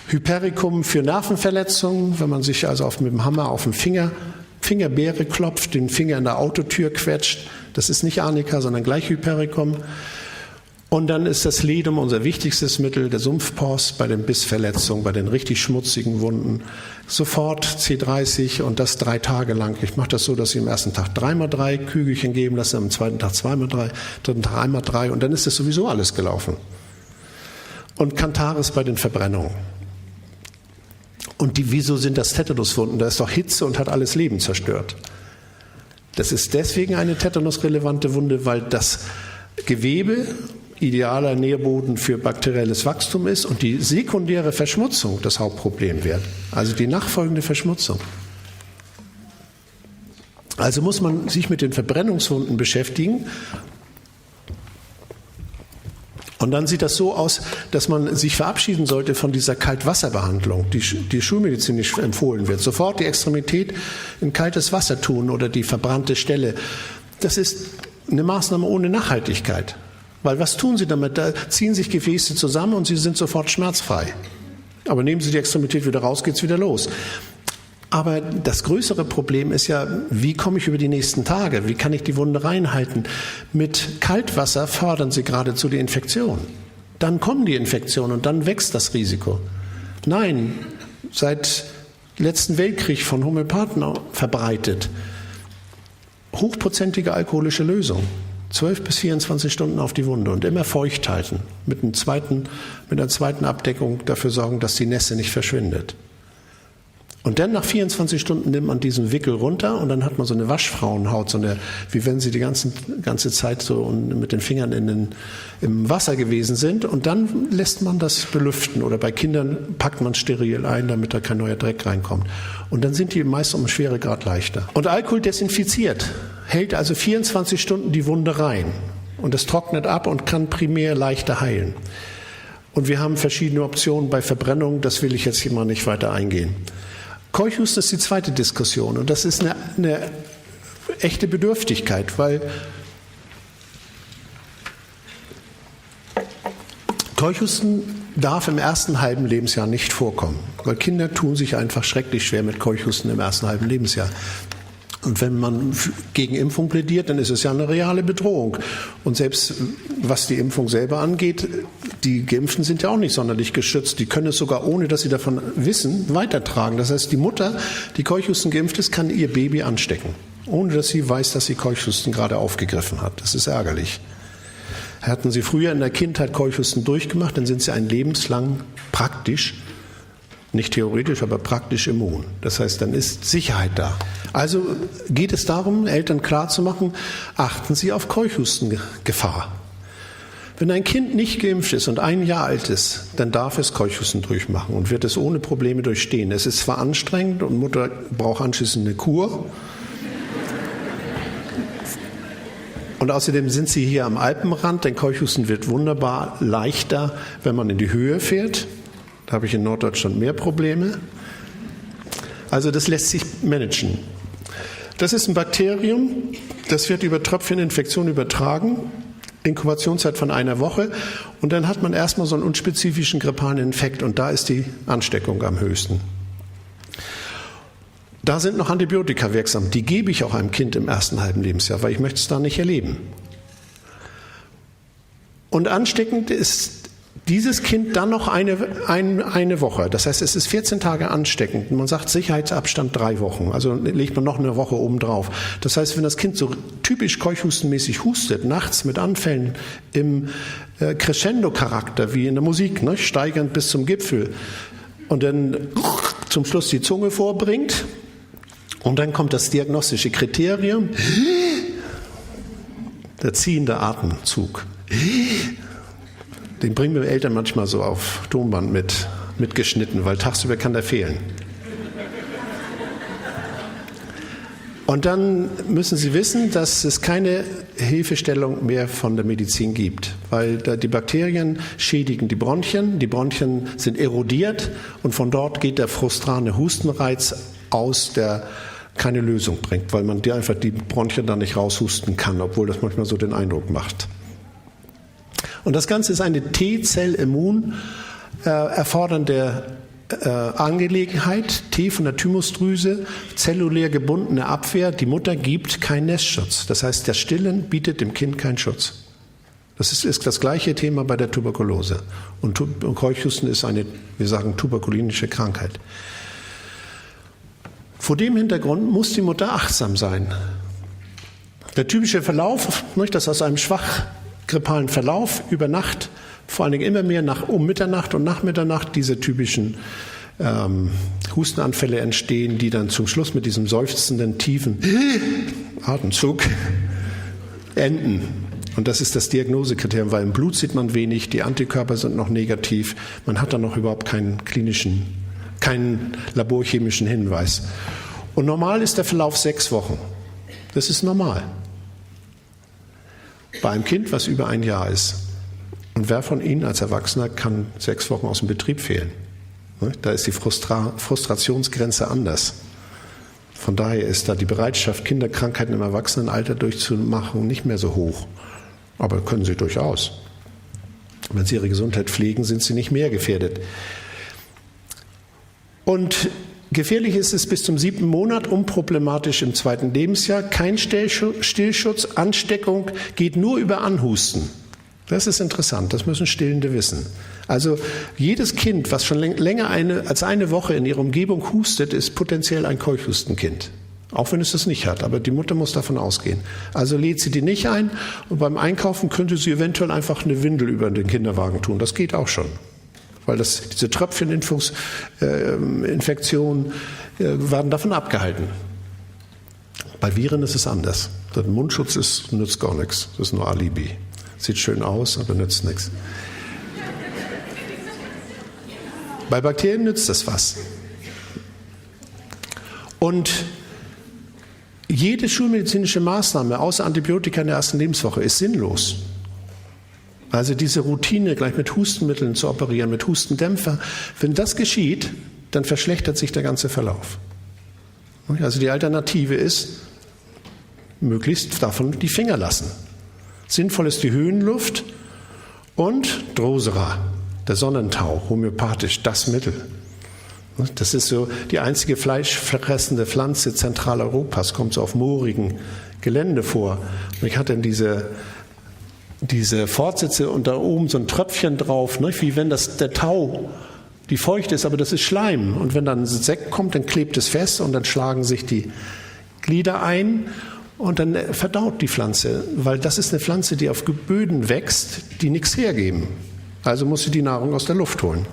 Hypericum für Nervenverletzungen, wenn man sich also mit dem Hammer auf den Fingerbeere klopft, den Finger in der Autotür quetscht. Das ist nicht Arnika, sondern gleich Hypericum. Und dann ist das Ledum unser wichtigstes Mittel, der Sumpfpors bei den Bissverletzungen, bei den richtig schmutzigen Wunden. Sofort C30 und das 3 Tage lang. Ich mache das so, dass ich am ersten Tag 3x3 Kügelchen geben lasse, am zweiten Tag 2x3, dritten Tag 1x3 und dann ist das sowieso alles gelaufen. Und Cantaris bei den Verbrennungen. Und wieso sind das Tetanuswunden? Da ist doch Hitze und hat alles Leben zerstört. Das ist deswegen eine tetanusrelevante Wunde, weil das Gewebe idealer Nährboden für bakterielles Wachstum ist und die sekundäre Verschmutzung das Hauptproblem wird. Also die nachfolgende Verschmutzung. Also muss man sich mit den Verbrennungswunden beschäftigen. Und dann sieht das so aus, dass man sich verabschieden sollte von dieser Kaltwasserbehandlung, die schulmedizinisch empfohlen wird. Sofort die Extremität in kaltes Wasser tun oder die verbrannte Stelle. Das ist eine Maßnahme ohne Nachhaltigkeit. Weil was tun Sie damit? Da ziehen sich Gefäße zusammen und Sie sind sofort schmerzfrei. Aber nehmen Sie die Extremität wieder raus, geht's wieder los. Aber das größere Problem ist ja, wie komme ich über die nächsten Tage? Wie kann ich die Wunde reinhalten? Mit Kaltwasser fördern Sie geradezu die Infektion. Dann kommen die Infektionen und dann wächst das Risiko. Nein, seit letzten Weltkrieg von Homöopathen verbreitet. Hochprozentige alkoholische Lösung. 12 bis 24 Stunden auf die Wunde und immer feucht halten. Mit einer zweiten Abdeckung dafür sorgen, dass die Nässe nicht verschwindet. Und dann nach 24 Stunden nimmt man diesen Wickel runter und dann hat man so eine Waschfrauenhaut, wie wenn sie die ganze Zeit so mit den Fingern im Wasser gewesen sind. Und dann lässt man das belüften oder bei Kindern packt man steril ein, damit da kein neuer Dreck reinkommt. Und dann sind die meist um einen Schweregrad leichter. Und Alkohol desinfiziert, hält also 24 Stunden die Wunde rein. Und es trocknet ab und kann primär leichter heilen. Und wir haben verschiedene Optionen bei Verbrennung, das will ich jetzt hier mal nicht weiter eingehen. Keuchhusten ist die zweite Diskussion und das ist eine echte Bedürftigkeit, weil Keuchhusten darf im ersten halben Lebensjahr nicht vorkommen, weil Kinder tun sich einfach schrecklich schwer mit Keuchhusten im ersten halben Lebensjahr. Und wenn man gegen Impfung plädiert, dann ist es ja eine reale Bedrohung. Und selbst was die Impfung selber angeht, die Geimpften sind ja auch nicht sonderlich geschützt. Die können es sogar, ohne dass sie davon wissen, weitertragen. Das heißt, die Mutter, die Keuchhusten geimpft ist, kann ihr Baby anstecken, ohne dass sie weiß, dass sie Keuchhusten gerade aufgegriffen hat. Das ist ärgerlich. Hatten Sie früher in der Kindheit Keuchhusten durchgemacht, dann sind Sie ein lebenslang praktisch, nicht theoretisch, aber praktisch immun. Das heißt, dann ist Sicherheit da. Also geht es darum, Eltern klarzumachen, achten Sie auf Keuchhustengefahr. Wenn ein Kind nicht geimpft ist und 1 Jahr alt ist, dann darf es Keuchhusten durchmachen und wird es ohne Probleme durchstehen. Es ist zwar anstrengend und Mutter braucht anschließend eine Kur. Und außerdem sind Sie hier am Alpenrand, denn Keuchhusten wird wunderbar leichter, wenn man in die Höhe fährt. Da habe ich in Norddeutschland mehr Probleme. Also das lässt sich managen. Das ist ein Bakterium, das wird über Tröpfcheninfektion übertragen. Inkubationszeit von 1 Woche und dann hat man erstmal so einen unspezifischen grippalen Infekt und da ist die Ansteckung am höchsten. Da sind noch Antibiotika wirksam, die gebe ich auch einem Kind im ersten halben Lebensjahr, weil ich möchte es da nicht erleben. Und ansteckend ist dieses Kind dann noch eine Woche. Das heißt, es ist 14 Tage ansteckend. Man sagt Sicherheitsabstand 3 Wochen. Also legt man noch eine Woche oben drauf. Das heißt, wenn das Kind so typisch keuchhustenmäßig hustet, nachts mit Anfällen im Crescendo-Charakter, wie in der Musik, ne, steigend bis zum Gipfel, und dann zum Schluss die Zunge vorbringt, und dann kommt das diagnostische Kriterium, der ziehende Atemzug. Den bringen wir Eltern manchmal so auf Tonband mitgeschnitten, weil tagsüber kann der fehlen. Und dann müssen Sie wissen, dass es keine Hilfestellung mehr von der Medizin gibt, weil die Bakterien schädigen die Bronchien sind erodiert und von dort geht der frustrane Hustenreiz aus, der keine Lösung bringt, weil man einfach die Bronchien dann nicht raushusten kann, obwohl das manchmal so den Eindruck macht. Und das Ganze ist eine T-Zell-Immun erfordernde Angelegenheit. T von der Thymusdrüse, zellulär gebundene Abwehr. Die Mutter gibt keinen Nestschutz. Das heißt, der Stillen bietet dem Kind keinen Schutz. Das ist das gleiche Thema bei der Tuberkulose. Und Keuchhusten ist eine, wir sagen, tuberkulinische Krankheit. Vor dem Hintergrund muss die Mutter achtsam sein. Der typische Verlauf, das aus einem schwach grippalen Verlauf über Nacht, vor allen Dingen immer mehr um Mitternacht und nach Mitternacht diese typischen Hustenanfälle entstehen, die dann zum Schluss mit diesem seufzenden, tiefen Atemzug enden. Und das ist das Diagnosekriterium, weil im Blut sieht man wenig, die Antikörper sind noch negativ, man hat dann noch überhaupt keinen laborchemischen Hinweis. Und normal ist der Verlauf 6 Wochen. Das ist normal. Bei einem Kind, was über 1 Jahr ist. Und wer von Ihnen als Erwachsener kann 6 Wochen aus dem Betrieb fehlen? Da ist die Frustrationsgrenze anders. Von daher ist da die Bereitschaft, Kinderkrankheiten im Erwachsenenalter durchzumachen, nicht mehr so hoch. Aber können Sie durchaus. Wenn Sie Ihre Gesundheit pflegen, sind Sie nicht mehr gefährdet. Und gefährlich ist es bis zum 7. Monat, unproblematisch im 2. Lebensjahr. Kein Stillschutz, Ansteckung geht nur über Anhusten. Das ist interessant, das müssen Stillende wissen. Also jedes Kind, was schon länger als eine Woche in ihrer Umgebung hustet, ist potenziell ein Keuchhustenkind. Auch wenn es das nicht hat, aber die Mutter muss davon ausgehen. Also lädt sie die nicht ein und beim Einkaufen könnte sie eventuell einfach eine Windel über den Kinderwagen tun. Das geht auch schon. Weil diese Tröpfcheninfektionen werden davon abgehalten. Bei Viren ist es anders. Der Mundschutz nützt gar nichts. Das ist nur Alibi. Sieht schön aus, aber nützt nichts. Bei Bakterien nützt das was. Und jede schulmedizinische Maßnahme außer Antibiotika in der ersten Lebenswoche ist sinnlos. Also diese Routine, gleich mit Hustenmitteln zu operieren, mit Hustendämpfer, wenn das geschieht, dann verschlechtert sich der ganze Verlauf. Also die Alternative ist, möglichst davon die Finger lassen. Sinnvoll ist die Höhenluft und Drosera, der Sonnentau, homöopathisch, das Mittel. Das ist so die einzige fleischfressende Pflanze Zentraleuropas, kommt so auf moorigem Gelände vor. Und ich hatte dann diese Fortsätze und da oben so ein Tröpfchen drauf, ne, wie wenn der Tau, die feucht ist, aber das ist Schleim. Und wenn dann ein Sekt kommt, dann klebt es fest und dann schlagen sich die Glieder ein und dann verdaut die Pflanze, weil das ist eine Pflanze, die auf Böden wächst, die nichts hergeben. Also muss sie die Nahrung aus der Luft holen.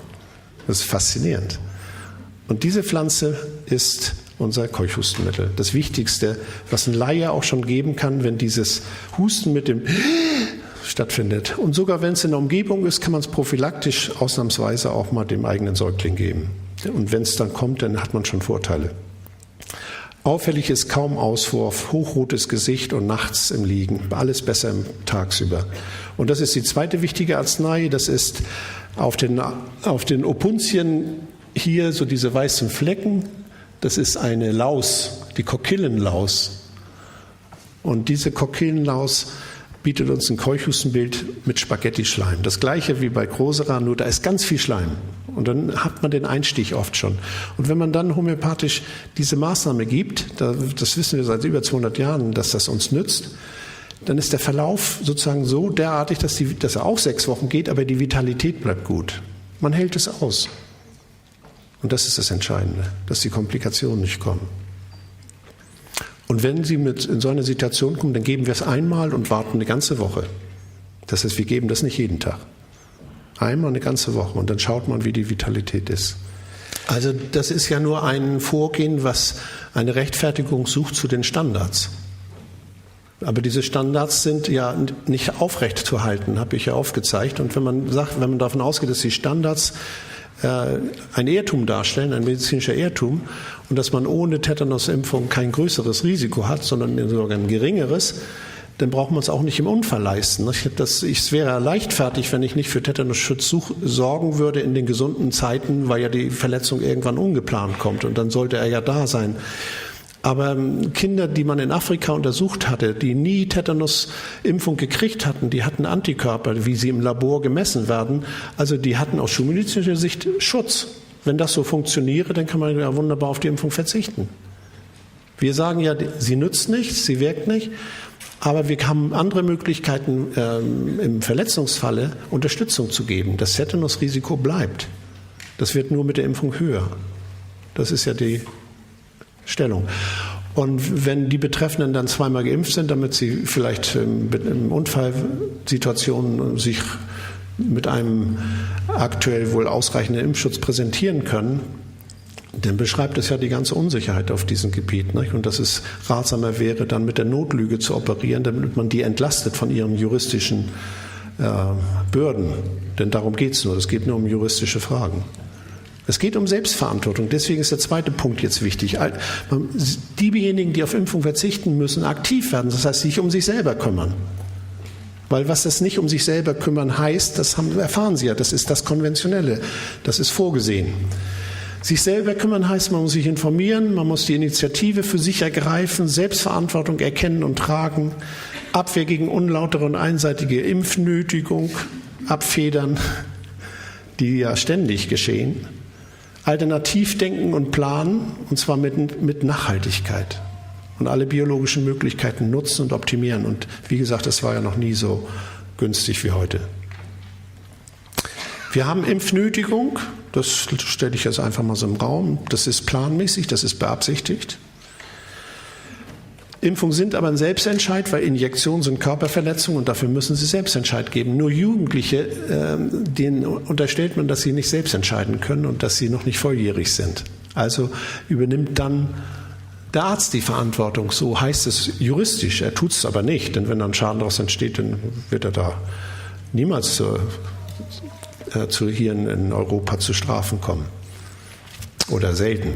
Das ist faszinierend. Und diese Pflanze ist unser Keuchhustenmittel. Das Wichtigste, was ein Laie auch schon geben kann, wenn dieses Husten mit dem stattfindet. Und sogar wenn es in der Umgebung ist, kann man es prophylaktisch ausnahmsweise auch mal dem eigenen Säugling geben. Und wenn es dann kommt, dann hat man schon Vorteile. Auffällig ist kaum Auswurf, hochrotes Gesicht und nachts im Liegen. Alles besser tagsüber. Und das ist die zweite wichtige Arznei. Das ist auf den Opuntien hier so diese weißen Flecken. Das ist eine Laus, die Kokillenlaus. Und diese Kokillenlaus bietet uns ein Keuchhustenbild mit Spaghetti-Schleim. Das gleiche wie bei Grosera, nur da ist ganz viel Schleim. Und dann hat man den Einstich oft schon. Und wenn man dann homöopathisch diese Maßnahme gibt, das wissen wir seit über 200 Jahren, dass das uns nützt, dann ist der Verlauf sozusagen so derartig, dass er auch 6 Wochen geht, aber die Vitalität bleibt gut. Man hält es aus. Und das ist das Entscheidende, dass die Komplikationen nicht kommen. Und wenn Sie in so eine Situation kommen, dann geben wir es einmal und warten eine ganze Woche. Das heißt, wir geben das nicht jeden Tag. Einmal eine ganze Woche und dann schaut man, wie die Vitalität ist. Also das ist ja nur ein Vorgehen, was eine Rechtfertigung sucht zu den Standards. Aber diese Standards sind ja nicht aufrecht zu halten, habe ich ja aufgezeigt. Und wenn man davon ausgeht, dass die Standards ein Irrtum darstellen, ein medizinischer Irrtum, und dass man ohne Tetanusimpfung kein größeres Risiko hat, sondern sogar ein geringeres, dann braucht man es auch nicht im Unfall leisten. Es wäre leichtfertig, wenn ich nicht für Tetanusschutz sorgen würde in den gesunden Zeiten, weil ja die Verletzung irgendwann ungeplant kommt und dann sollte er ja da sein. Aber Kinder, die man in Afrika untersucht hatte, die nie Tetanusimpfung gekriegt hatten, die hatten Antikörper, wie sie im Labor gemessen werden. Also die hatten aus schulmedizinischer Sicht Schutz. Wenn das so funktioniere, dann kann man ja wunderbar auf die Impfung verzichten. Wir sagen ja, sie nützt nichts, sie wirkt nicht, aber wir haben andere Möglichkeiten, im Verletzungsfalle Unterstützung zu geben. Das Tetanusrisiko bleibt. Das wird nur mit der Impfung höher. Das ist ja die Stellung. Und wenn die Betreffenden dann zweimal geimpft sind, damit sie vielleicht in Unfallsituationen sich mit einem aktuell wohl ausreichenden Impfschutz präsentieren können, dann beschreibt es ja die ganze Unsicherheit auf diesem Gebiet. Nicht? Und dass es ratsamer wäre, dann mit der Notlüge zu operieren, damit man die entlastet von ihren juristischen Bürden. Denn darum geht es nur. Es geht nur um juristische Fragen. Es geht um Selbstverantwortung. Deswegen ist der zweite Punkt jetzt wichtig. Diejenigen, die auf Impfung verzichten, müssen aktiv werden. Das heißt, sich um sich selber kümmern. Weil was das nicht um sich selber kümmern heißt, das erfahren Sie ja. Das ist das Konventionelle. Das ist vorgesehen. Sich selber kümmern heißt, man muss sich informieren, man muss die Initiative für sich ergreifen, Selbstverantwortung erkennen und tragen, Abwehr gegen unlautere und einseitige Impfnötigung abfedern, die ja ständig geschehen. Alternativ denken und planen, und zwar mit Nachhaltigkeit. Und alle biologischen Möglichkeiten nutzen und optimieren. Und wie gesagt, das war ja noch nie so günstig wie heute. Wir haben Impfnötigung, das stelle ich jetzt einfach mal so im Raum. Das ist planmäßig, das ist beabsichtigt. Impfungen sind aber ein Selbstentscheid, weil Injektionen sind Körperverletzungen und dafür müssen sie Selbstentscheid geben. Nur Jugendliche, denen unterstellt man, dass sie nicht selbst entscheiden können und dass sie noch nicht volljährig sind. Also übernimmt dann der Arzt die Verantwortung. So heißt es juristisch. Er tut es aber nicht, denn wenn dann Schaden daraus entsteht, dann wird er da niemals hier in Europa zu Strafen kommen. Oder selten.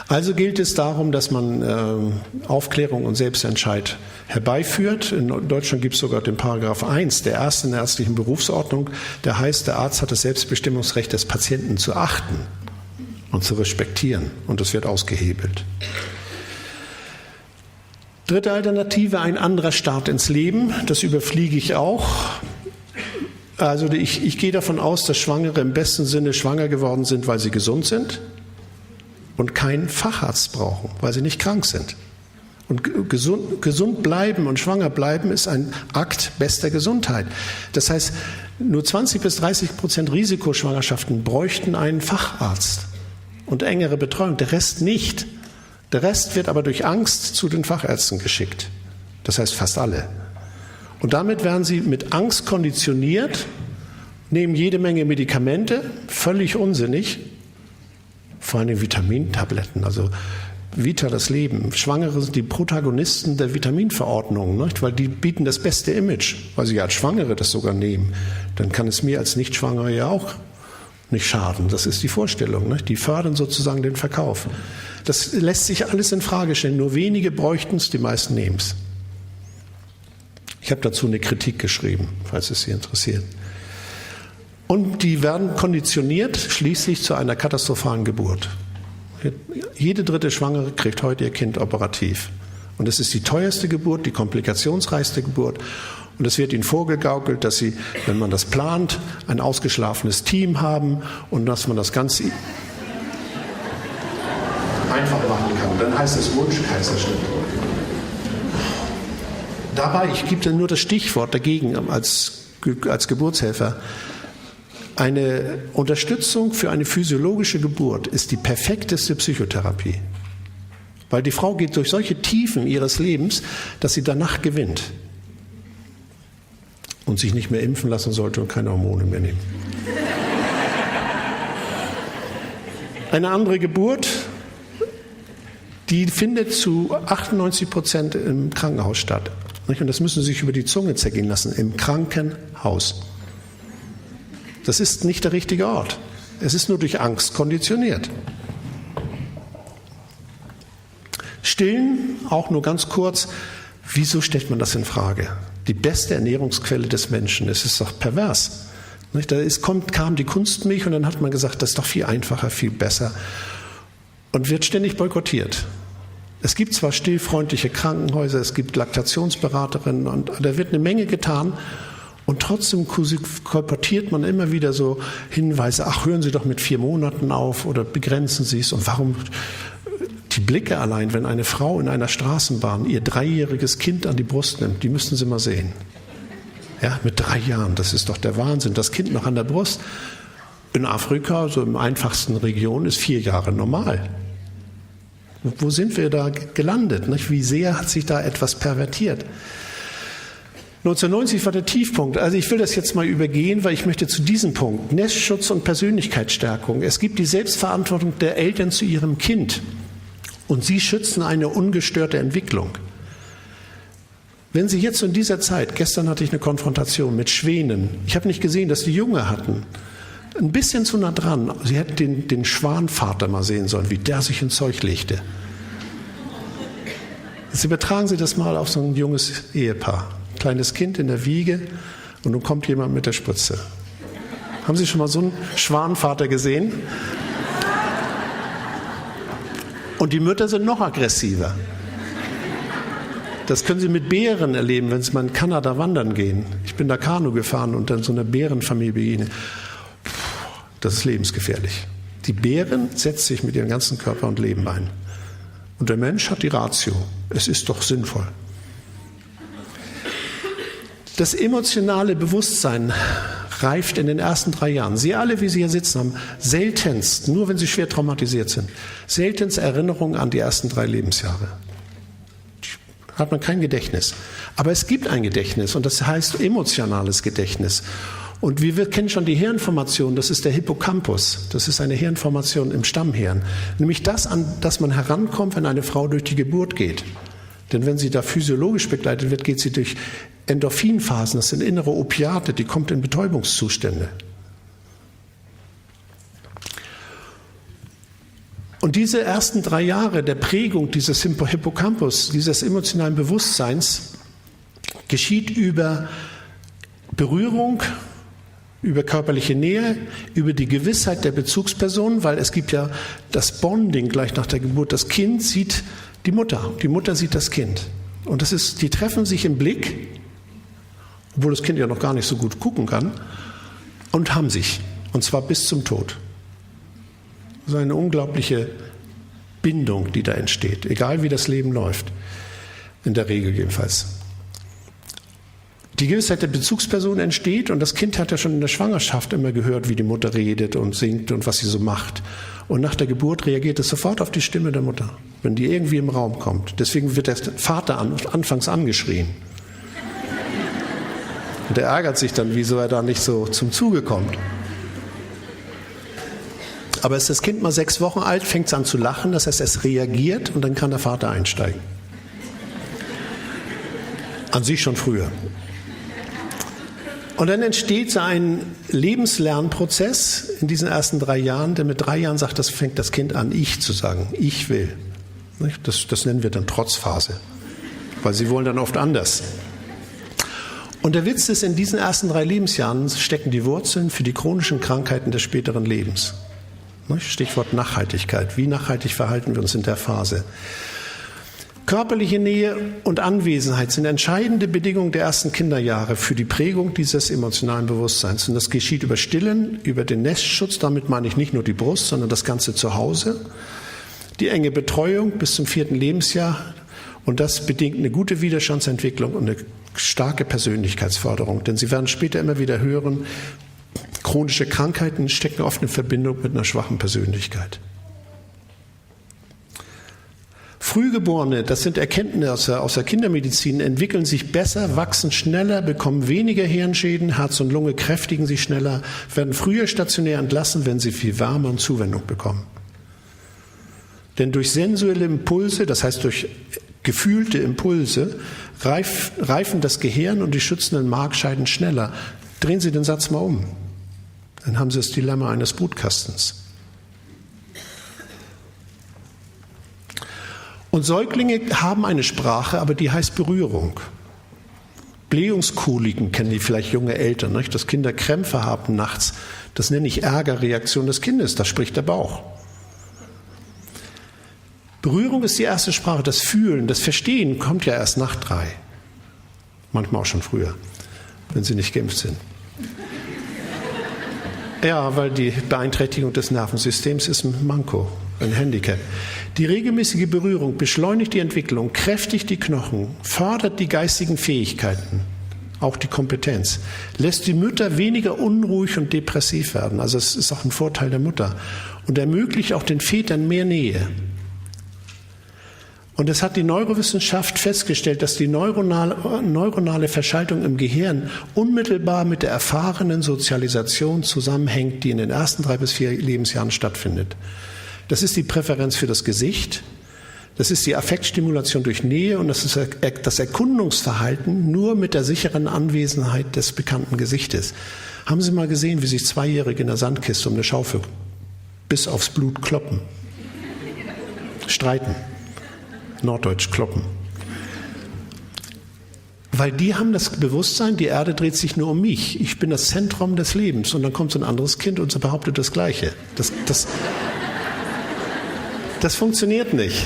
Also gilt es darum, dass man Aufklärung und Selbstentscheid herbeiführt. In Deutschland gibt es sogar den Paragraph 1 der ersten ärztlichen Berufsordnung, der heißt, der Arzt hat das Selbstbestimmungsrecht des Patienten zu achten und zu respektieren. Und das wird ausgehebelt. Dritte Alternative, ein anderer Start ins Leben. Das überfliege ich auch. Also ich gehe davon aus, dass Schwangere im besten Sinne schwanger geworden sind, weil sie gesund sind und keinen Facharzt brauchen, weil sie nicht krank sind. Und gesund bleiben und schwanger bleiben ist ein Akt bester Gesundheit. Das heißt, nur 20-30% Risikoschwangerschaften bräuchten einen Facharzt und engere Betreuung, der Rest nicht. Der Rest wird aber durch Angst zu den Fachärzten geschickt. Das heißt fast alle. Und damit werden sie mit Angst konditioniert, nehmen jede Menge Medikamente, völlig unsinnig, vor allem Vitamintabletten, also Vita, das Leben. Schwangere sind die Protagonisten der Vitaminverordnung, nicht? Weil die bieten das beste Image, weil sie ja als Schwangere das sogar nehmen. Dann kann es mir als Nicht-Schwangere ja auch nicht schaden. Das ist die Vorstellung. Nicht? Die fördern sozusagen den Verkauf. Das lässt sich alles in Frage stellen. Nur wenige bräuchten es, die meisten nehmen es. Ich habe dazu eine Kritik geschrieben, falls es Sie interessiert. Und die werden konditioniert schließlich zu einer katastrophalen Geburt. Jede dritte Schwangere kriegt heute ihr Kind operativ. Und es ist die teuerste Geburt, die komplikationsreichste Geburt. Und es wird ihnen vorgegaukelt, dass sie, wenn man das plant, ein ausgeschlafenes Team haben und dass man das Ganze einfach machen kann. Dann heißt es Wunschkaiserschnitt. Dabei, ich gebe dir nur das Stichwort dagegen als Geburtshelfer. Eine Unterstützung für eine physiologische Geburt ist die perfekteste Psychotherapie. Weil die Frau geht durch solche Tiefen ihres Lebens, dass sie danach gewinnt. Und sich nicht mehr impfen lassen sollte und keine Hormone mehr nehmen. Eine andere Geburt, die findet zu 98% im Krankenhaus statt. Und das müssen Sie sich über die Zunge zergehen lassen, im Krankenhaus. Das ist nicht der richtige Ort. Es ist nur durch Angst konditioniert. Stillen, auch nur ganz kurz, wieso stellt man das in Frage? Die beste Ernährungsquelle des Menschen, es ist doch pervers. Da kam die Kunstmilch und dann hat man gesagt, das ist doch viel einfacher, viel besser und wird ständig boykottiert. Es gibt zwar stillfreundliche Krankenhäuser, es gibt Laktationsberaterinnen und da wird eine Menge getan. Und trotzdem kolportiert man immer wieder so Hinweise, ach, hören Sie doch mit 4 Monaten auf oder begrenzen Sie es. Und warum die Blicke allein, wenn eine Frau in einer Straßenbahn ihr 3-jähriges Kind an die Brust nimmt, die müssten Sie mal sehen. Ja, mit 3 Jahren, das ist doch der Wahnsinn. Das Kind noch an der Brust. In Afrika, so im einfachsten Region, ist 4 Jahre normal. Wo sind wir da gelandet? Nicht? Wie sehr hat sich da etwas pervertiert? 1990 war der Tiefpunkt. Also ich will das jetzt mal übergehen, weil ich möchte zu diesem Punkt Nestschutz und Persönlichkeitsstärkung. Es gibt die Selbstverantwortung der Eltern zu ihrem Kind und sie schützen eine ungestörte Entwicklung. Wenn Sie jetzt in dieser Zeit, gestern hatte ich eine Konfrontation mit Schwänen, ich habe nicht gesehen, dass die Junge hatten, ein bisschen zu nah dran. Sie hätten den Schwanvater mal sehen sollen, wie der sich ins Zeug legte. Jetzt übertragen Sie das mal auf so ein junges Ehepaar. Kleines Kind in der Wiege und nun kommt jemand mit der Spritze. Haben Sie schon mal so einen Schwanvater gesehen? Und die Mütter sind noch aggressiver. Das können Sie mit Bären erleben, wenn Sie mal in Kanada wandern gehen. Ich bin da Kanu gefahren und dann so einer Bärenfamilie begegnet. Das ist lebensgefährlich. Die Bären setzt sich mit ihrem ganzen Körper und Leben ein. Und der Mensch hat die Ratio. Es ist doch sinnvoll. Das emotionale Bewusstsein reift in den ersten 3 Jahren. Sie alle, wie Sie hier sitzen, haben seltenst, nur wenn Sie schwer traumatisiert sind, seltenst Erinnerungen an die ersten 3 Lebensjahre. Hat man kein Gedächtnis. Aber es gibt ein Gedächtnis und das heißt emotionales Gedächtnis. Und wir kennen schon die Hirnformation, das ist der Hippocampus. Das ist eine Hirnformation im Stammhirn. Nämlich das, an das man herankommt, wenn eine Frau durch die Geburt geht. Denn wenn sie da physiologisch begleitet wird, geht sie durch Endorphinphasen, das sind innere Opiate, die kommt in Betäubungszustände. Und diese ersten 3 Jahre der Prägung dieses Hippocampus, dieses emotionalen Bewusstseins, geschieht über Berührung, über körperliche Nähe, über die Gewissheit der Bezugsperson, weil es gibt ja das Bonding gleich nach der Geburt. Das Kind sieht die Mutter sieht das Kind. Und die treffen sich im Blick, obwohl das Kind ja noch gar nicht so gut gucken kann, und haben sich. Und zwar bis zum Tod. Das ist eine unglaubliche Bindung, die da entsteht, egal wie das Leben läuft. In der Regel jedenfalls. Die Gewissheit der Bezugsperson entsteht und das Kind hat ja schon in der Schwangerschaft immer gehört, wie die Mutter redet und singt und was sie so macht. Und nach der Geburt reagiert es sofort auf die Stimme der Mutter, wenn die irgendwie im Raum kommt. Deswegen wird der Vater anfangs angeschrien. Und er ärgert sich dann, wieso er da nicht so zum Zuge kommt. Aber ist das Kind mal 6 Wochen alt, fängt es an zu lachen, das heißt, es reagiert und dann kann der Vater einsteigen. An sich schon früher. Und dann entsteht so ein Lebenslernprozess in diesen ersten 3 Jahren, der mit 3 Jahren sagt, fängt das Kind an, ich zu sagen, ich will. Das nennen wir dann Trotzphase, weil sie wollen dann oft anders. Und der Witz ist, in diesen ersten 3 Lebensjahren stecken die Wurzeln für die chronischen Krankheiten des späteren Lebens. Stichwort Nachhaltigkeit. Wie nachhaltig verhalten wir uns in der Phase? Körperliche Nähe und Anwesenheit sind entscheidende Bedingungen der ersten Kinderjahre für die Prägung dieses emotionalen Bewusstseins. Und das geschieht über Stillen, über den Nestschutz, damit meine ich nicht nur die Brust, sondern das ganze Zuhause. Die enge Betreuung bis zum 4. Lebensjahr. Und das bedingt eine gute Widerstandsentwicklung und eine starke Persönlichkeitsförderung. Denn Sie werden später immer wieder hören, chronische Krankheiten stecken oft in Verbindung mit einer schwachen Persönlichkeit. Frühgeborene, das sind Erkenntnisse aus der Kindermedizin, entwickeln sich besser, wachsen schneller, bekommen weniger Hirnschäden, Herz und Lunge kräftigen sich schneller, werden früher stationär entlassen, wenn sie viel Wärme und Zuwendung bekommen. Denn durch sensuelle Impulse, das heißt durch gefühlte Impulse, reifen das Gehirn und die schützenden Markscheiden schneller. Drehen Sie den Satz mal um. Dann haben Sie das Dilemma eines Brutkastens. Und Säuglinge haben eine Sprache, aber die heißt Berührung. Blähungskoliken kennen die vielleicht junge Eltern, nicht? Dass Kinder Krämpfe haben nachts. Das nenne ich Ärgerreaktion des Kindes, da spricht der Bauch. Berührung ist die erste Sprache, das Fühlen, das Verstehen kommt ja erst nach 3. Manchmal auch schon früher, wenn sie nicht geimpft sind. Ja, weil die Beeinträchtigung des Nervensystems ist ein Manko, ein Handicap. Die regelmäßige Berührung beschleunigt die Entwicklung, kräftigt die Knochen, fördert die geistigen Fähigkeiten, auch die Kompetenz, lässt die Mütter weniger unruhig und depressiv werden. Also es ist auch ein Vorteil der Mutter und ermöglicht auch den Vätern mehr Nähe. Und es hat die Neurowissenschaft festgestellt, dass die neuronale Verschaltung im Gehirn unmittelbar mit der erfahrenen Sozialisation zusammenhängt, die in den ersten 3 bis 4 Lebensjahren stattfindet. Das ist die Präferenz für das Gesicht, das ist die Affektstimulation durch Nähe und das ist das Erkundungsverhalten nur mit der sicheren Anwesenheit des bekannten Gesichtes. Haben Sie mal gesehen, wie sich 2-Jährige in der Sandkiste um eine Schaufel bis aufs Blut kloppen? Streiten. Norddeutsch kloppen. Weil die haben das Bewusstsein, die Erde dreht sich nur um mich. Ich bin das Zentrum des Lebens. Und dann kommt so ein anderes Kind und behauptet das Gleiche. Das funktioniert nicht.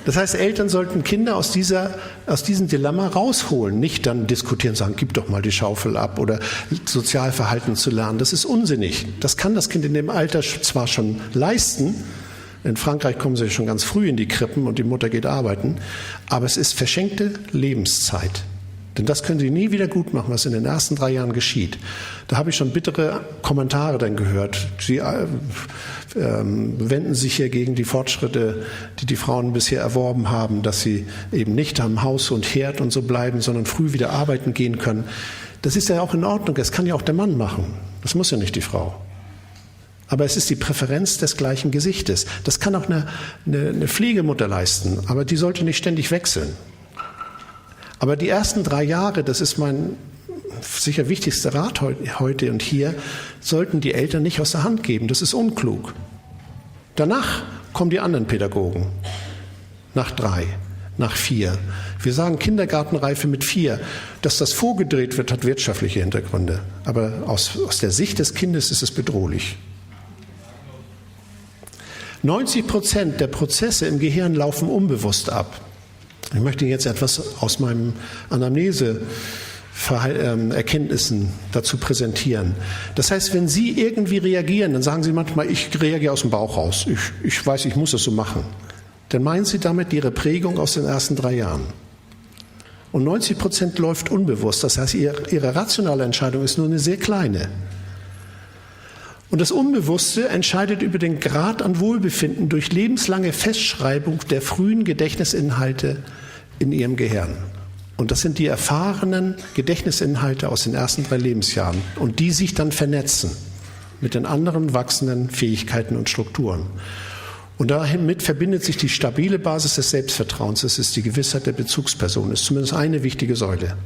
Das heißt, Eltern sollten Kinder aus diesem Dilemma rausholen. Nicht dann diskutieren, sagen, gib doch mal die Schaufel ab oder Sozialverhalten zu lernen. Das ist unsinnig. Das kann das Kind in dem Alter zwar schon leisten. In Frankreich kommen sie schon ganz früh in die Krippen und die Mutter geht arbeiten. Aber es ist verschenkte Lebenszeit. Denn das können sie nie wieder gut machen, was in den ersten 3 Jahren geschieht. Da habe ich schon bittere Kommentare dann gehört. Sie wenden sich hier gegen die Fortschritte, die die Frauen bisher erworben haben, dass sie eben nicht am Haus und Herd und so bleiben, sondern früh wieder arbeiten gehen können. Das ist ja auch in Ordnung. Das kann ja auch der Mann machen. Das muss ja nicht die Frau. Aber es ist die Präferenz des gleichen Gesichtes. Das kann auch eine Pflegemutter leisten, aber die sollte nicht ständig wechseln. Aber die ersten 3 Jahre, das ist mein sicher wichtigster Rat heute und hier, sollten die Eltern nicht aus der Hand geben. Das ist unklug. Danach kommen die anderen Pädagogen. Nach 3, nach 4. Wir sagen Kindergartenreife mit 4. Dass das vorgedreht wird, hat wirtschaftliche Hintergründe. Aber aus der Sicht des Kindes ist es bedrohlich. 90% der Prozesse im Gehirn laufen unbewusst ab. Ich möchte Ihnen jetzt etwas aus meinem Erkenntnissen dazu präsentieren. Das heißt, wenn Sie irgendwie reagieren, dann sagen Sie manchmal, ich reagiere aus dem Bauch raus. Ich weiß, ich muss es so machen. Dann meinen Sie damit Ihre Prägung aus den ersten 3 Jahren. Und 90% läuft unbewusst. Das heißt, Ihre rationale Entscheidung ist nur eine sehr kleine. Und das Unbewusste entscheidet über den Grad an Wohlbefinden durch lebenslange Festschreibung der frühen Gedächtnisinhalte in Ihrem Gehirn. Und das sind die erfahrenen Gedächtnisinhalte aus den ersten 3 Lebensjahren und die sich dann vernetzen. mit den anderen wachsenden Fähigkeiten und Strukturen. Und damit verbindet sich die stabile Basis des Selbstvertrauens. Das ist die Gewissheit der Bezugsperson. Das ist zumindest eine wichtige Säule.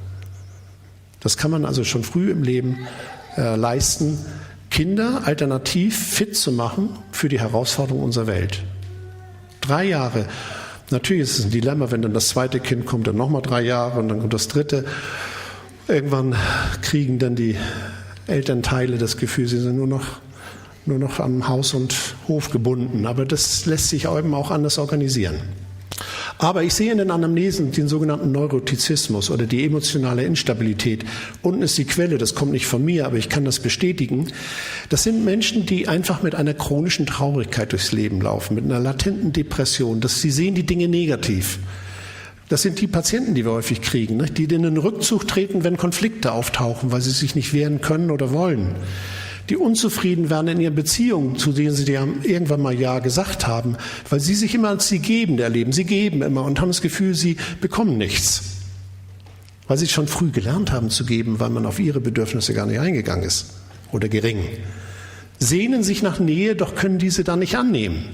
Das kann man also schon früh im Leben leisten, Kinder alternativ fit zu machen für die Herausforderungen unserer Welt. 3 Jahre. Natürlich ist es ein Dilemma, wenn dann das zweite Kind kommt, dann nochmal 3 Jahre und dann kommt das dritte. Irgendwann kriegen dann die Elternteile das Gefühl, sie sind nur noch an Haus und Hof gebunden. Aber das lässt sich eben auch anders organisieren. Aber ich sehe in den Anamnesen den sogenannten Neurotizismus oder die emotionale Instabilität. Unten ist die Quelle, das kommt nicht von mir, aber ich kann das bestätigen. Das sind Menschen, die einfach mit einer chronischen Traurigkeit durchs Leben laufen, mit einer latenten Depression. Sie sehen die Dinge negativ. Das sind die Patienten, die wir häufig kriegen, die in den Rückzug treten, wenn Konflikte auftauchen, weil sie sich nicht wehren können oder wollen. Die unzufrieden werden in ihren Beziehungen, zu denen sie irgendwann mal Ja gesagt haben, weil sie sich immer als die Gebende erleben. Sie geben immer und haben das Gefühl, sie bekommen nichts. Weil sie schon früh gelernt haben zu geben, weil man auf ihre Bedürfnisse gar nicht eingegangen ist oder gering. Sehnen sich nach Nähe, doch können diese dann nicht annehmen.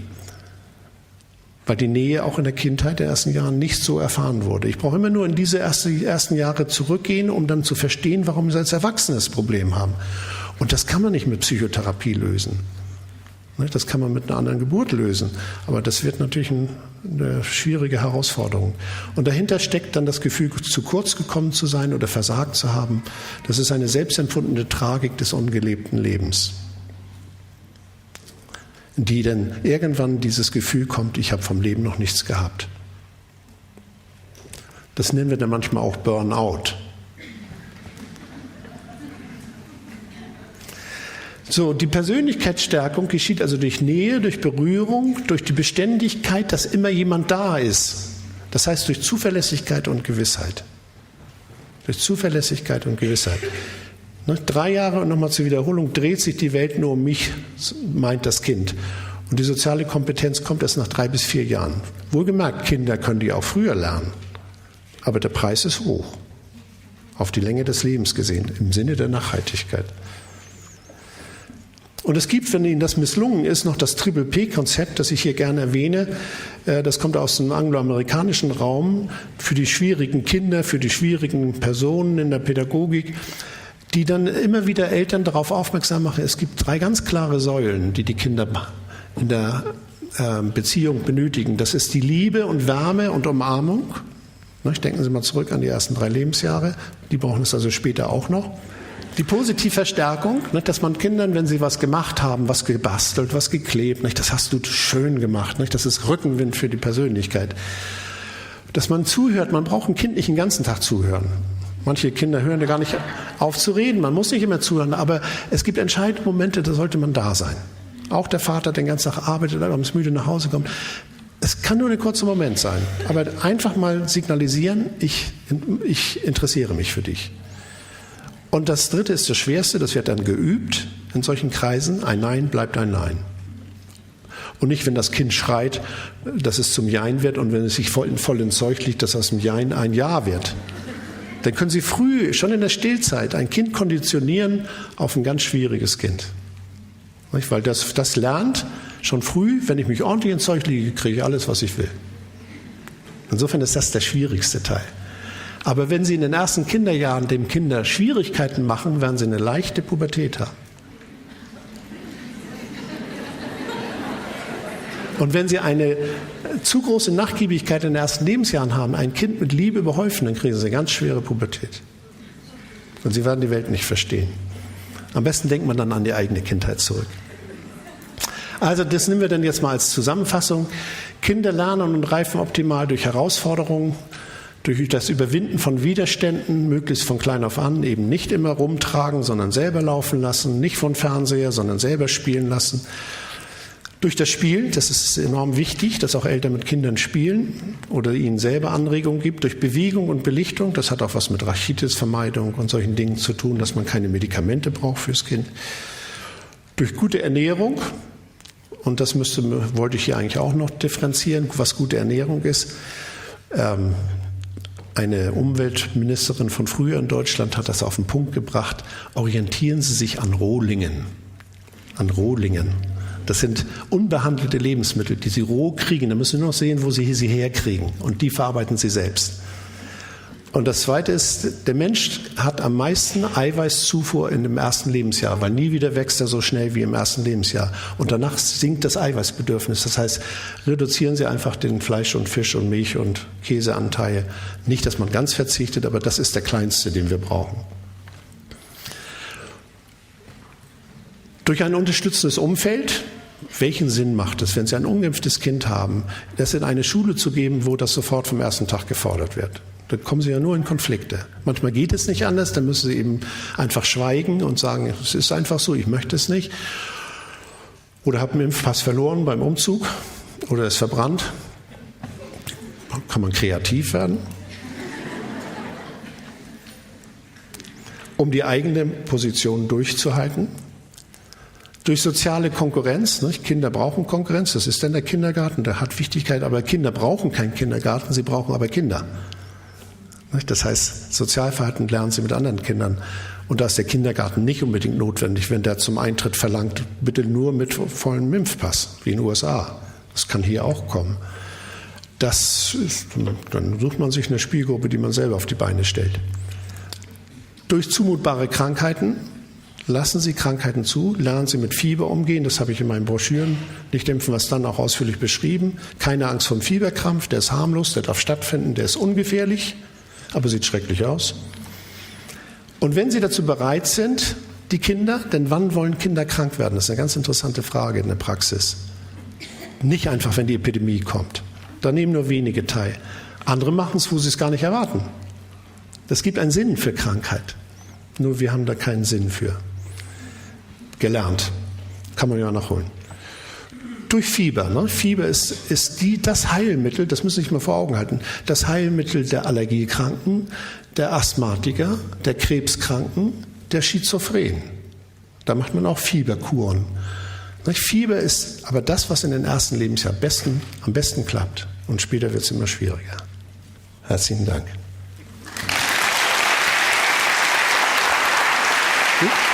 Weil die Nähe auch in der Kindheit, der ersten Jahren, nicht so erfahren wurde. Ich brauche immer nur in diese ersten Jahre zurückgehen, um dann zu verstehen, warum sie als Erwachsene das Problem haben. Und das kann man nicht mit Psychotherapie lösen. Das kann man mit einer anderen Geburt lösen. Aber das wird natürlich eine schwierige Herausforderung. Und dahinter steckt dann das Gefühl, zu kurz gekommen zu sein oder versagt zu haben. Das ist eine selbstempfundene Tragik des ungelebten Lebens, die dann irgendwann dieses Gefühl kommt, ich habe vom Leben noch nichts gehabt. Das nennen wir dann manchmal auch Burnout. So, die Persönlichkeitsstärkung geschieht also durch Nähe, durch Berührung, durch die Beständigkeit, dass immer jemand da ist. Das heißt durch Zuverlässigkeit und Gewissheit. Durch Zuverlässigkeit und Gewissheit. 3 Jahre, und nochmal zur Wiederholung, dreht sich die Welt nur um mich, meint das Kind. Und die soziale Kompetenz kommt erst nach 3 bis 4 Jahren. Wohlgemerkt, Kinder können die auch früher lernen. Aber der Preis ist hoch. Auf die Länge des Lebens gesehen, im Sinne der Nachhaltigkeit. Und es gibt, wenn Ihnen das misslungen ist, noch das Triple-P-Konzept, das ich hier gerne erwähne. Das kommt aus dem angloamerikanischen Raum für die schwierigen Kinder, für die schwierigen Personen in der Pädagogik, die dann immer wieder Eltern darauf aufmerksam machen, es gibt 3 ganz klare Säulen, die Kinder in der Beziehung benötigen. Das ist die Liebe und Wärme und Umarmung. Denken Sie mal zurück an die ersten 3 Lebensjahre. Die brauchen es also später auch noch. Die Positivverstärkung, dass man Kindern, wenn sie was gemacht haben, was gebastelt, was geklebt, das hast du schön gemacht, das ist Rückenwind für die Persönlichkeit. Dass man zuhört, man braucht ein Kind nicht den ganzen Tag zuhören. Manche Kinder hören ja gar nicht auf zu reden, man muss nicht immer zuhören, aber es gibt entscheidende Momente, da sollte man da sein. Auch der Vater, der den ganzen Tag arbeitet, abends müde nach Hause kommt. Es kann nur ein kurzer Moment sein, aber einfach mal signalisieren, ich interessiere mich für dich. Und das Dritte ist das Schwerste, das wird dann geübt in solchen Kreisen. Ein Nein bleibt ein Nein. Und nicht, wenn das Kind schreit, dass es zum Jein wird und wenn es sich voll ins Zeug liegt, dass aus dem Jein ein Ja wird. Dann können Sie früh, schon in der Stillzeit, ein Kind konditionieren auf ein ganz schwieriges Kind. Weil das lernt schon früh, wenn ich mich ordentlich ins Zeug liege, kriege ich alles, was ich will. Insofern ist das der schwierigste Teil. Aber wenn Sie in den ersten Kinderjahren dem Kinder Schwierigkeiten machen, werden Sie eine leichte Pubertät haben. Und wenn Sie eine zu große Nachgiebigkeit in den ersten Lebensjahren haben, ein Kind mit Liebe überhäufen, dann kriegen Sie eine ganz schwere Pubertät. Und Sie werden die Welt nicht verstehen. Am besten denkt man dann an die eigene Kindheit zurück. Also das nehmen wir dann jetzt mal als Zusammenfassung. Kinder lernen und reifen optimal durch Herausforderungen, durch das Überwinden von Widerständen, möglichst von klein auf an, eben nicht immer rumtragen, sondern selber laufen lassen, nicht von Fernseher, sondern selber spielen lassen. Durch das Spiel, das ist enorm wichtig, dass auch Eltern mit Kindern spielen oder ihnen selber Anregungen gibt. Durch Bewegung und Belichtung, das hat auch was mit Rachitisvermeidung und solchen Dingen zu tun, dass man keine Medikamente braucht fürs Kind. Durch gute Ernährung, und das wollte ich hier eigentlich auch noch differenzieren, was gute Ernährung ist. Eine Umweltministerin von früher in Deutschland hat das auf den Punkt gebracht. Orientieren Sie sich an Rohlingen. an Rohlingen. Das sind unbehandelte Lebensmittel, die Sie roh kriegen. Da müssen Sie nur noch sehen, wo Sie sie herkriegen. Und die verarbeiten Sie selbst. Und das Zweite ist, der Mensch hat am meisten Eiweißzufuhr in dem ersten Lebensjahr, weil nie wieder wächst er so schnell wie im ersten Lebensjahr. Und danach sinkt das Eiweißbedürfnis. Das heißt, reduzieren Sie einfach den Fleisch- und Fisch- und Milch- und Käseanteil. Nicht, dass man ganz verzichtet, aber das ist der kleinste, den wir brauchen. Durch ein unterstützendes Umfeld, welchen Sinn macht es, wenn Sie ein ungeimpftes Kind haben, das in eine Schule zu geben, wo das sofort vom ersten Tag gefordert wird? Da kommen Sie ja nur in Konflikte. Manchmal geht es nicht anders, dann müssen Sie eben einfach schweigen und sagen, es ist einfach so, ich möchte es nicht. Oder habe einen Impfpass verloren beim Umzug oder ist verbrannt. Kann man kreativ werden. Um die eigene Position durchzuhalten. Durch soziale Konkurrenz, nicht? Kinder brauchen Konkurrenz, das ist dann der Kindergarten, der hat Wichtigkeit, aber Kinder brauchen keinen Kindergarten, sie brauchen aber Kinder. Das heißt, Sozialverhalten lernen sie mit anderen Kindern. Und da ist der Kindergarten nicht unbedingt notwendig, wenn der zum Eintritt verlangt, bitte nur mit vollem Impfpass, wie in den USA. Das kann hier auch kommen. Dann sucht man sich eine Spielgruppe, die man selber auf die Beine stellt. Durch zumutbare Krankheiten, lassen Sie Krankheiten zu, lernen Sie mit Fieber umgehen, das habe ich in meinen Broschüren, nicht impfen, was dann auch ausführlich beschrieben. Keine Angst vor dem Fieberkrampf, der ist harmlos, der darf stattfinden, der ist ungefährlich, aber sieht schrecklich aus. Und wenn Sie dazu bereit sind, die Kinder, denn wann wollen Kinder krank werden? Das ist eine ganz interessante Frage in der Praxis. Nicht einfach, wenn die Epidemie kommt. Da nehmen nur wenige teil. Andere machen es, wo sie es gar nicht erwarten. Das gibt einen Sinn für Krankheit. Nur wir haben da keinen Sinn für. Gelernt. Kann man ja nachholen. Durch Fieber. Ne? Fieber ist das Heilmittel, das müssen Sie sich mal vor Augen halten, das Heilmittel der Allergiekranken, der Asthmatiker, der Krebskranken, der Schizophrenen. Da macht man auch Fieberkuren. Fieber ist aber das, was in den ersten Lebensjahren am besten klappt. Und später wird es immer schwieriger. Herzlichen Dank. Gut.